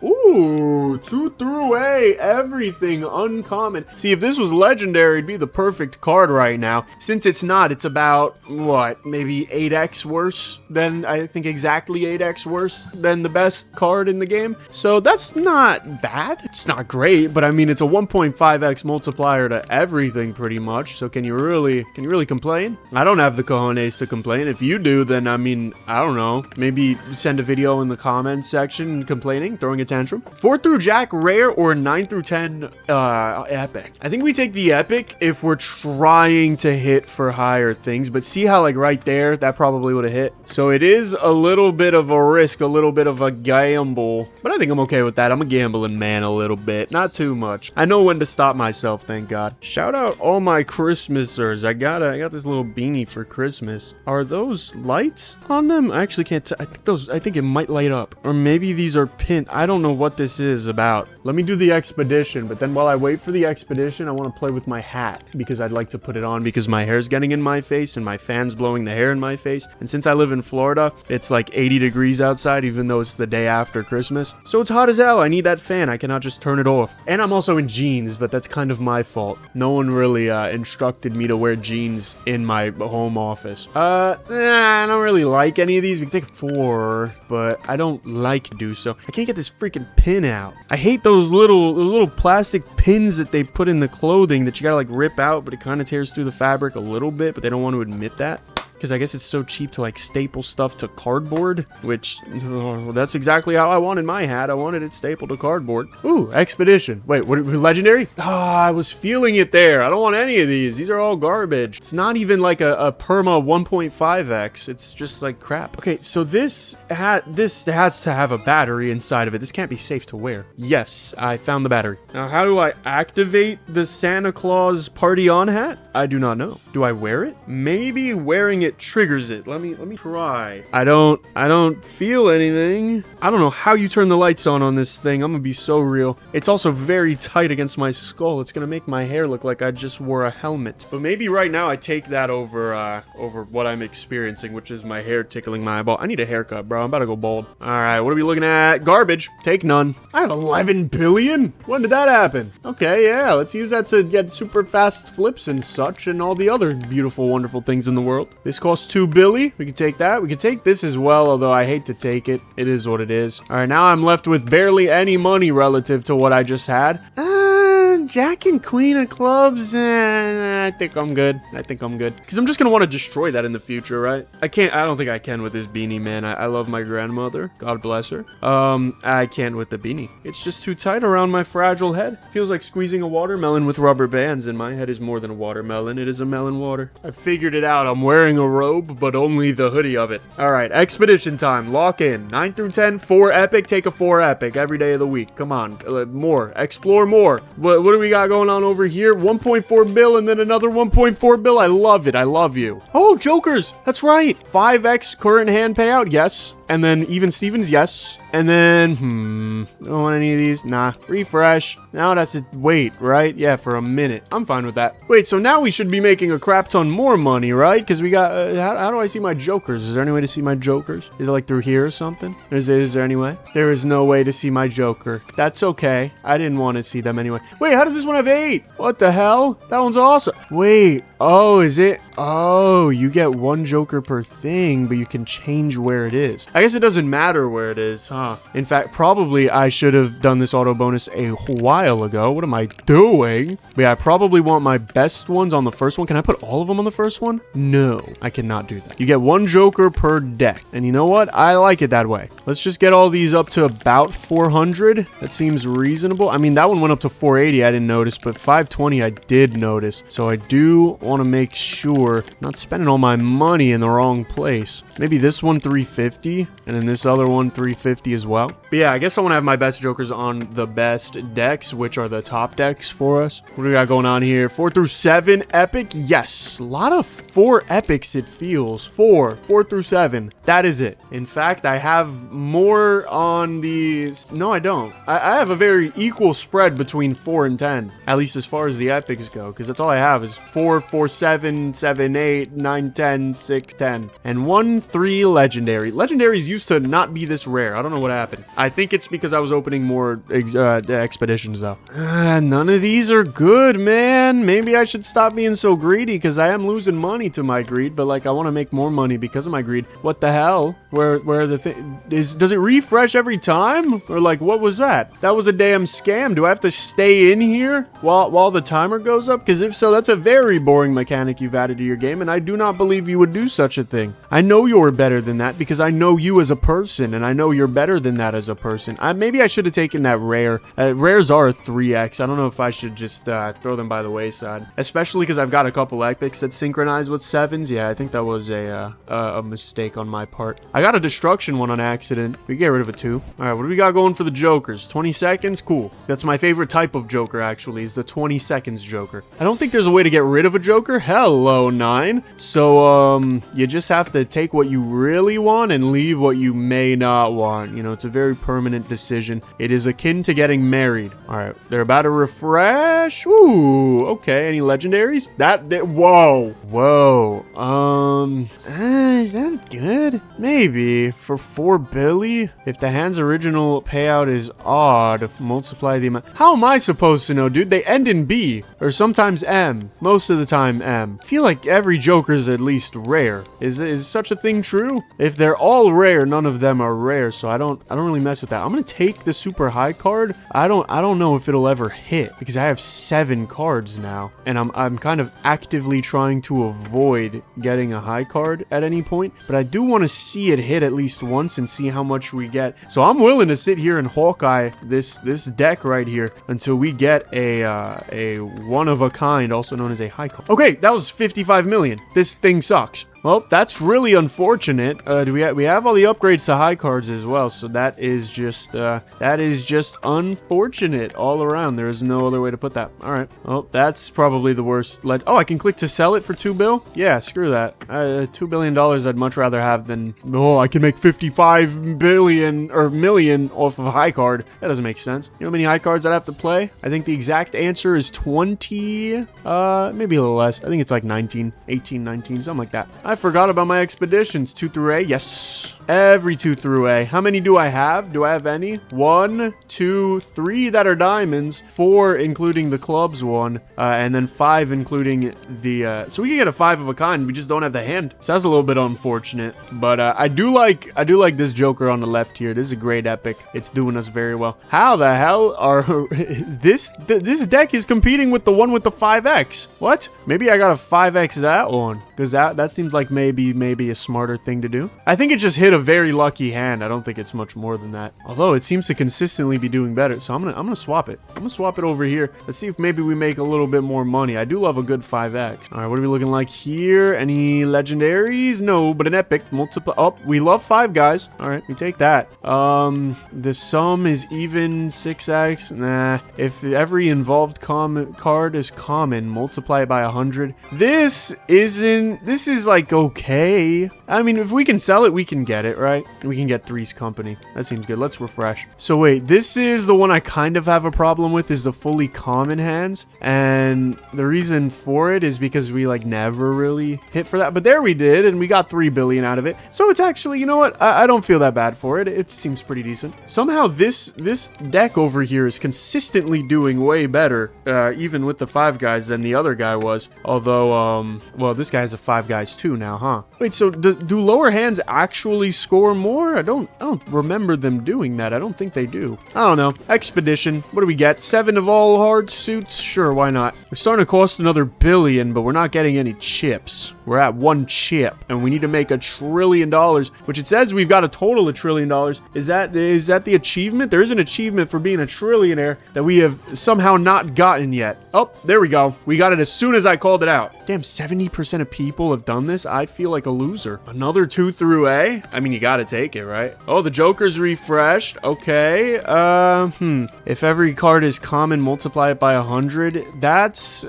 Ooh, 2 through A, everything uncommon. See, if this was legendary, it'd be the perfect card right now. Since it's not, it's about, what, maybe 8x worse than, I think exactly 8x worse than the best card in the game. So that's not bad. It's not great, but I mean, it's a 1.5x multiplier to everything pretty much. So can you really complain? I don't have the cojones to complain. If you do, then I mean, I don't know. Maybe send a video in the comments section complaining, throwing a tantrum. 4 through Jack rare or 9 through 10 epic. I think we take the epic if we're trying to hit for higher things, but see how like right there, that probably would have hit. So it is a little bit of a risk, a little bit of a gamble, but I think I'm okay with that. I'm a gambling man a little bit, not too much. I know when to stop myself, thank God. Shout out all my Christmasers. I got this little beanie for Christmas. Are those lights on them? I actually can't I think it might light up, or maybe these are pinned. I don't know what this is about. Let me do the expedition, but then while I wait for the expedition, I want to play with my hat because I'd like to put it on because my hair's getting in my face and my fan's blowing the hair in my face. And since I live in Florida, it's like 80 degrees outside, even though it's the day after Christmas. So it's hot as hell. I need that fan. I cannot just turn it off. And I'm also in jeans, but that's kind of my fault. No one really instructed me to wear jeans in my home office. I don't really like any of these. We can take 4, but I don't like to do so. I can't get this freaking pin out. I hate those little plastic pins that they put in the clothing that you gotta like rip out, but it kind of tears through the fabric a little bit, but they don't want to admit that. Because I guess it's so cheap to like staple stuff to cardboard, which that's exactly how I wanted my hat. I wanted it stapled to cardboard. Ooh, expedition. Wait, what? Legendary? Ah, I was feeling it there. I don't want any of these. These are all garbage. It's not even like a perma 1.5x. It's just like crap. Okay, so this has to have a battery inside of it. This can't be safe to wear. Yes, I found the battery. Now, how do I activate the Santa Claus party on hat? I do not know. Do I wear it? Maybe wearing it triggers it. Let me try. I don't feel anything. I don't know how you turn the lights on this thing. I'm gonna be so real. It's also very tight against my skull. It's gonna make my hair look like I just wore a helmet. But maybe right now I take that over what I'm experiencing, which is my hair tickling my eyeball. I need a haircut, bro. I'm about to go bald. All right, what are we looking at? Garbage. Take none. I have 11 billion? When did that happen? Okay, yeah, let's use that to get super fast flips and such and all the other beautiful, wonderful things in the world. This costs 2 billy. We can take that. We can take this as well, although I hate to take it. It is what it is. All right, now I'm left with barely any money relative to what I just had. Jack and Queen of Clubs, I think I'm good. Because I'm just going to want to destroy that in the future, right? I don't think I can with this beanie, man. I love my grandmother. God bless her. I can't with the beanie. It's just too tight around my fragile head. Feels like squeezing a watermelon with rubber bands, and my head is more than a watermelon. It is a melon water. I figured it out. I'm wearing a robe, but only the hoodie of it. All right, expedition time. Lock in. 9 through 10, 4 epic. Take a 4 epic every day of the week. Come on. More. Explore more. What do we got going on over here? 1.4 bill and then another 1.4 bill. I love it. I love you. Oh, Jokers. That's right. 5x current hand payout. Yes. And then even Stevens, yes. And then, don't want any of these. Nah. Refresh. Now that's it. Wait, right? Yeah, for a minute. I'm fine with that. Wait, so now we should be making a crap ton more money, right? Because we got, how do I see my Jokers? Is there any way to see my Jokers? Is it like through here or something? Is there any way? There is no way to see my Joker. That's okay. I didn't want to see them anyway. Wait, how does this one have 8? What the hell? That one's awesome. Wait. Oh, is it? Oh, you get 1 Joker per thing, but you can change where it is. I guess it doesn't matter where it is, huh? In fact, probably I should have done this auto bonus a while ago. What am I doing? But yeah, I probably want my best ones on the first one. Can I put all of them on the first one? No, I cannot do that. You get 1 Joker per deck. And you know what? I like it that way. Let's just get all these up to about 400. That seems reasonable. I mean, that one went up to 480. I didn't notice, but 520 I did notice. So I do want to make sure I'm not spending all my money in the wrong place. Maybe this one 350 and then this other one 350 as well. But yeah, I guess I want to have my best Jokers on the best decks, which are the top decks for us. What do we got going on here? 4 through 7 epic. Yes, a lot of 4 epics. It feels 4 through 7. That is it. In fact, I have more on these. No, I don't. I have a very equal spread between 4 and 10, at least as far as the epics go, because that's all I have is 4, 4, 7, 7, 8, 9, 10, 6, 10, and 1, 3 legendary. Legendaries used to not be this rare. I don't know what happened. I think it's because I was opening more expeditions though. None of these are good, man. Maybe I should stop being so greedy because I am losing money to my greed, but like I want to make more money because of my greed. What the hell? Where the thing is? Does it refresh every time? Or like what was that? That was a damn scam. Do I have to stay in here while the timer goes up? Because if so, that's a very boring mechanic you've added to your game, and I do not believe you would do such a thing. I know you're better than that because I know you as a person, and I know you're better than that as a person. Maybe I should have taken that rare. Rares are a 3x. I don't know if I should just throw them by the wayside, especially because I've got a couple epics that synchronize with 7s. Yeah, I think that was a mistake on my part. I got a destruction one on accident. We get rid of it too. All right, what do we got going for the Jokers? 20 seconds? Cool. That's my favorite type of Joker, actually, is the 20 seconds Joker. I don't think there's a way to get rid of a Joker Joker? Hello, 9. So, you just have to take what you really want and leave what you may not want. You know, it's a very permanent decision. It is akin to getting married. All right, they're about to refresh. Ooh, okay. Any legendaries? Whoa. Is that good? Maybe. For 4 Billy? If the hand's original payout is odd, multiply the amount. How am I supposed to know, dude? They end in B, or sometimes M. Most of the time M. I feel like every Joker's at least rare. Is such a thing true? If they're all rare, none of them are rare, so I don't really mess with that. I'm gonna take the super high card. I don't know if it'll ever hit because I have 7 cards now, and I'm kind of actively trying to avoid getting a high card at any point, but I do want to see it hit at least once and see how much we get. So I'm willing to sit here and Hawkeye this deck right here until we get a one of a kind, also known as a high card. Okay, that was 55 million. This thing sucks. Well, that's really unfortunate. We have all the upgrades to high cards as well, so that is just unfortunate all around. There is no other way to put that. All right. Oh, that's probably the worst. Oh, I can click to sell it for 2 bill? Yeah, screw that. $2 billion I'd much rather have than, I can make 55 billion or million off of a high card. That doesn't make sense. You know how many high cards I'd have to play? I think the exact answer is 20, maybe a little less. I think it's like 19, 18, 19, something like that. I forgot about my expeditions. 2 through A. Yes. Every 2 through A. How many do I have? Do I have any? 1, 2, 3 that are diamonds. 4 including the clubs one. And then 5 including the... So we can get a 5 of a kind. We just don't have the hand. So that's a little bit unfortunate. But I do like this Joker on the left here. This is a great epic. It's doing us very well. How the hell are... this deck is competing with the one with the 5x. What? Maybe I got a 5x that one. Because that seems like maybe a smarter thing to do. I think it just hit a very lucky hand. I don't think it's much more than that. Although it seems to consistently be doing better. So I'm gonna swap it. I'm gonna swap it over here. Let's see if maybe we make a little bit more money. I do love a good 5x. All right, what are we looking like here? Any legendaries? No, but an epic multiple. Oh, we love 5 guys. All right, we take that. The sum is even 6x. Nah. If every involved card is common, multiply it by 100. This is like okay. I mean, if we can sell it, we can get it, right? We can get Three's Company. That seems good. Let's refresh. So wait, this is the one I kind of have a problem with, is the fully common hands. And the reason for it is because we like never really hit for that. But there we did, and we got 3 billion out of it. So it's actually, you know what? I don't feel that bad for it. It seems pretty decent. Somehow this deck over here is consistently doing way better, even with the 5 guys than the other guy was. Although, well, this guy has a 5 guys too now, huh? Wait, so do lower hands actually score more? I don't remember them doing that. I don't think they do. I don't know. Expedition. What do we get? 7 of all hard suits? Sure, why not? We're starting to cost another billion, but we're not getting any chips. We're at 1 chip, and we need to make $1 trillion, which it says we've got a total of $1 trillion. Is that the achievement? There is an achievement for being a trillionaire that we have somehow not gotten yet. Oh, there we go. We got it as soon as I called it out. Damn, 70% of people have done this. I feel like a loser. Another 2 through A? I mean, you gotta take it, right? Oh, the Joker's refreshed. Okay. If every card is common, multiply it by 100. That's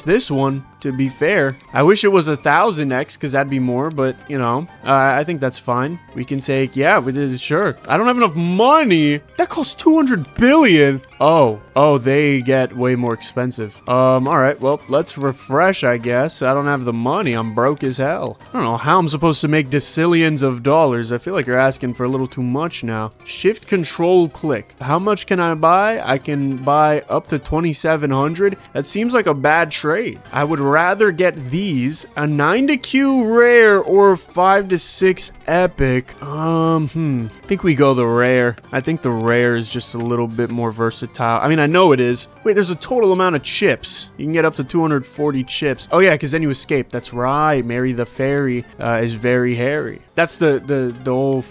this one. To be fair, I wish it was 1000x because that'd be more, but you know, I think that's fine. We can take, yeah, we did, sure. I don't have enough money. That costs 200 billion. Oh, they get way more expensive. All right, well, let's refresh, I guess. I don't have the money. I'm broke as hell. I don't know how I'm supposed to make decillions of dollars. I feel like you're asking for a little too much now. Shift control click. How much can I buy? I can buy up to 2,700. That seems like a bad trade. I would rather get these, a 9 to Q rare or 5 to 6 epic. I think we go the rare. I think the rare is just a little bit more versatile. I mean, I know it is. Wait, there's a total amount of chips. You can get up to 240 chips. Oh yeah, because then you escape. That's right. Mary the Fairy is very hairy. That's the old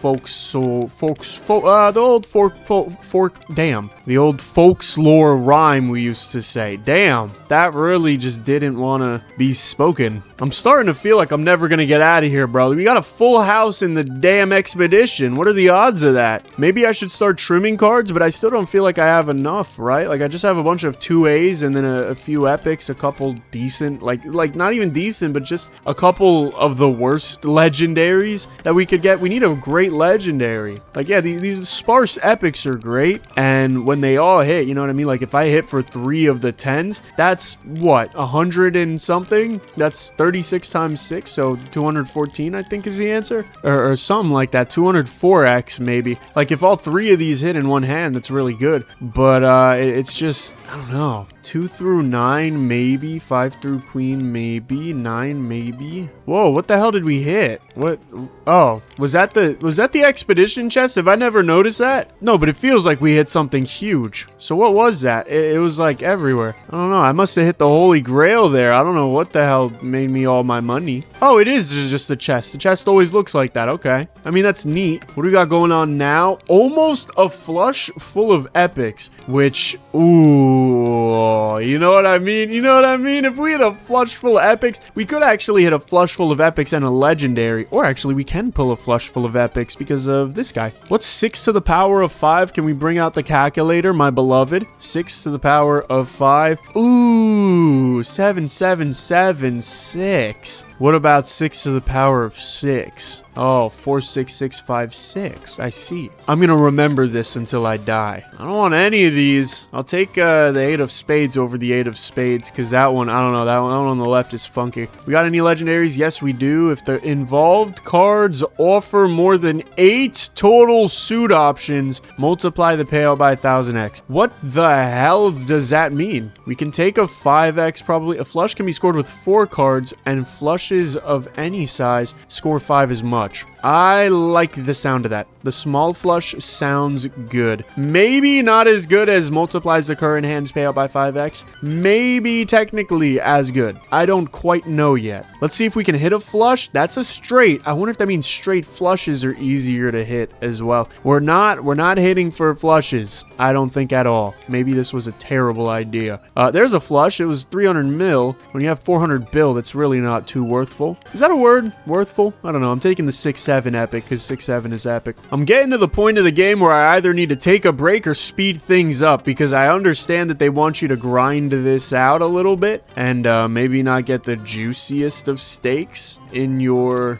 the old folklore rhyme we used to say. Damn, that really just didn't want to be spoken. I'm starting to feel like I'm never going to get out of here, bro. We got a full house in the damn expedition. What are the odds of that? Maybe I should start trimming cards, but I still don't feel like I have enough, right? Like, I just have a bunch of 2As and then a few epics, a couple decent, like not even decent, but just a couple of the worst legendaries that we could get. We need a great legendary. Like, yeah, these sparse epics are great, and when they all hit, you know what I mean? Like, if I hit for 3 of the 10s, that's what, 100 and something? That's 36 times 6, so 214, I think, is the answer, or something like that. 204x maybe. Like, if all 3 of these hit in one hand, that's really good. But it's just, I don't know, 2 through 9 maybe, 5 through queen maybe, 9 maybe. Whoa, what the hell did we hit? What? Oh, was that the expedition chest? Have I never noticed that? No, but it feels like we hit something huge. So what was that? It was like everywhere. I don't know. I must have hit the Holy Grail there. I don't know what the hell made me all my money. Oh, it is just the chest. The chest always looks like that. Okay. I mean, that's neat. What do we got going on now? Almost a flush full of epics, which, ooh, you know what I mean? You know what I mean? If we had a flush full of epics, we could actually hit a flush full of epics and a legendary. Or actually, we can pull a flush full of epics because of this guy. What's 6 to the power of 5? Can we bring out the calculator, my beloved? 6 to the power of 5. Ooh, 7776. What about 6 to the power of 6? Oh, 46656. I see. I'm gonna remember this until I die. I don't want any of these. I'll take the 8 of spades over the 8 of spades, because that one, I don't know, that one on the left is funky. We got any legendaries? Yes, we do. If the involved cards offer more than 8 total suit options, multiply the payout by 1000x. What the hell does that mean? We can take a 5x probably. A flush can be scored with 4 cards, and flushes of any size score 5 as much. I like the sound of that. The small flush sounds good. Maybe not as good as multiplies the current hand's payout by 5x. Maybe technically as good. I don't quite know yet. Let's see if we can hit a flush. That's a straight. I wonder if that means straight flushes are easier to hit as well. We're not hitting for flushes. I don't think at all. Maybe this was a terrible idea. There's a flush. It was 300 mil. When you have 400 bill, that's really not too worthful. Is that a word? Worthful? I don't know. I'm taking the 6-7 epic because 6-7 is epic. I'm getting to the point of the game where I either need to take a break or speed things up, because I understand that they want you to grind this out a little bit and maybe not get the juiciest of steaks in your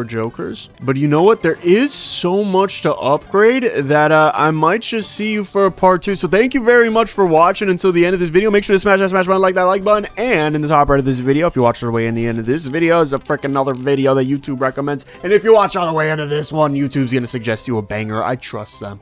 jokers. But you know what? There is so much to upgrade that I might just see you for a part 2. So thank you very much for watching until the end of this video. Make sure to smash that like button, and in the top right of this video, if you watch all the way in the end of this video, is a freaking other video that YouTube recommends. And if you watch all the way into this one, YouTube's gonna suggest you a banger. I trust them.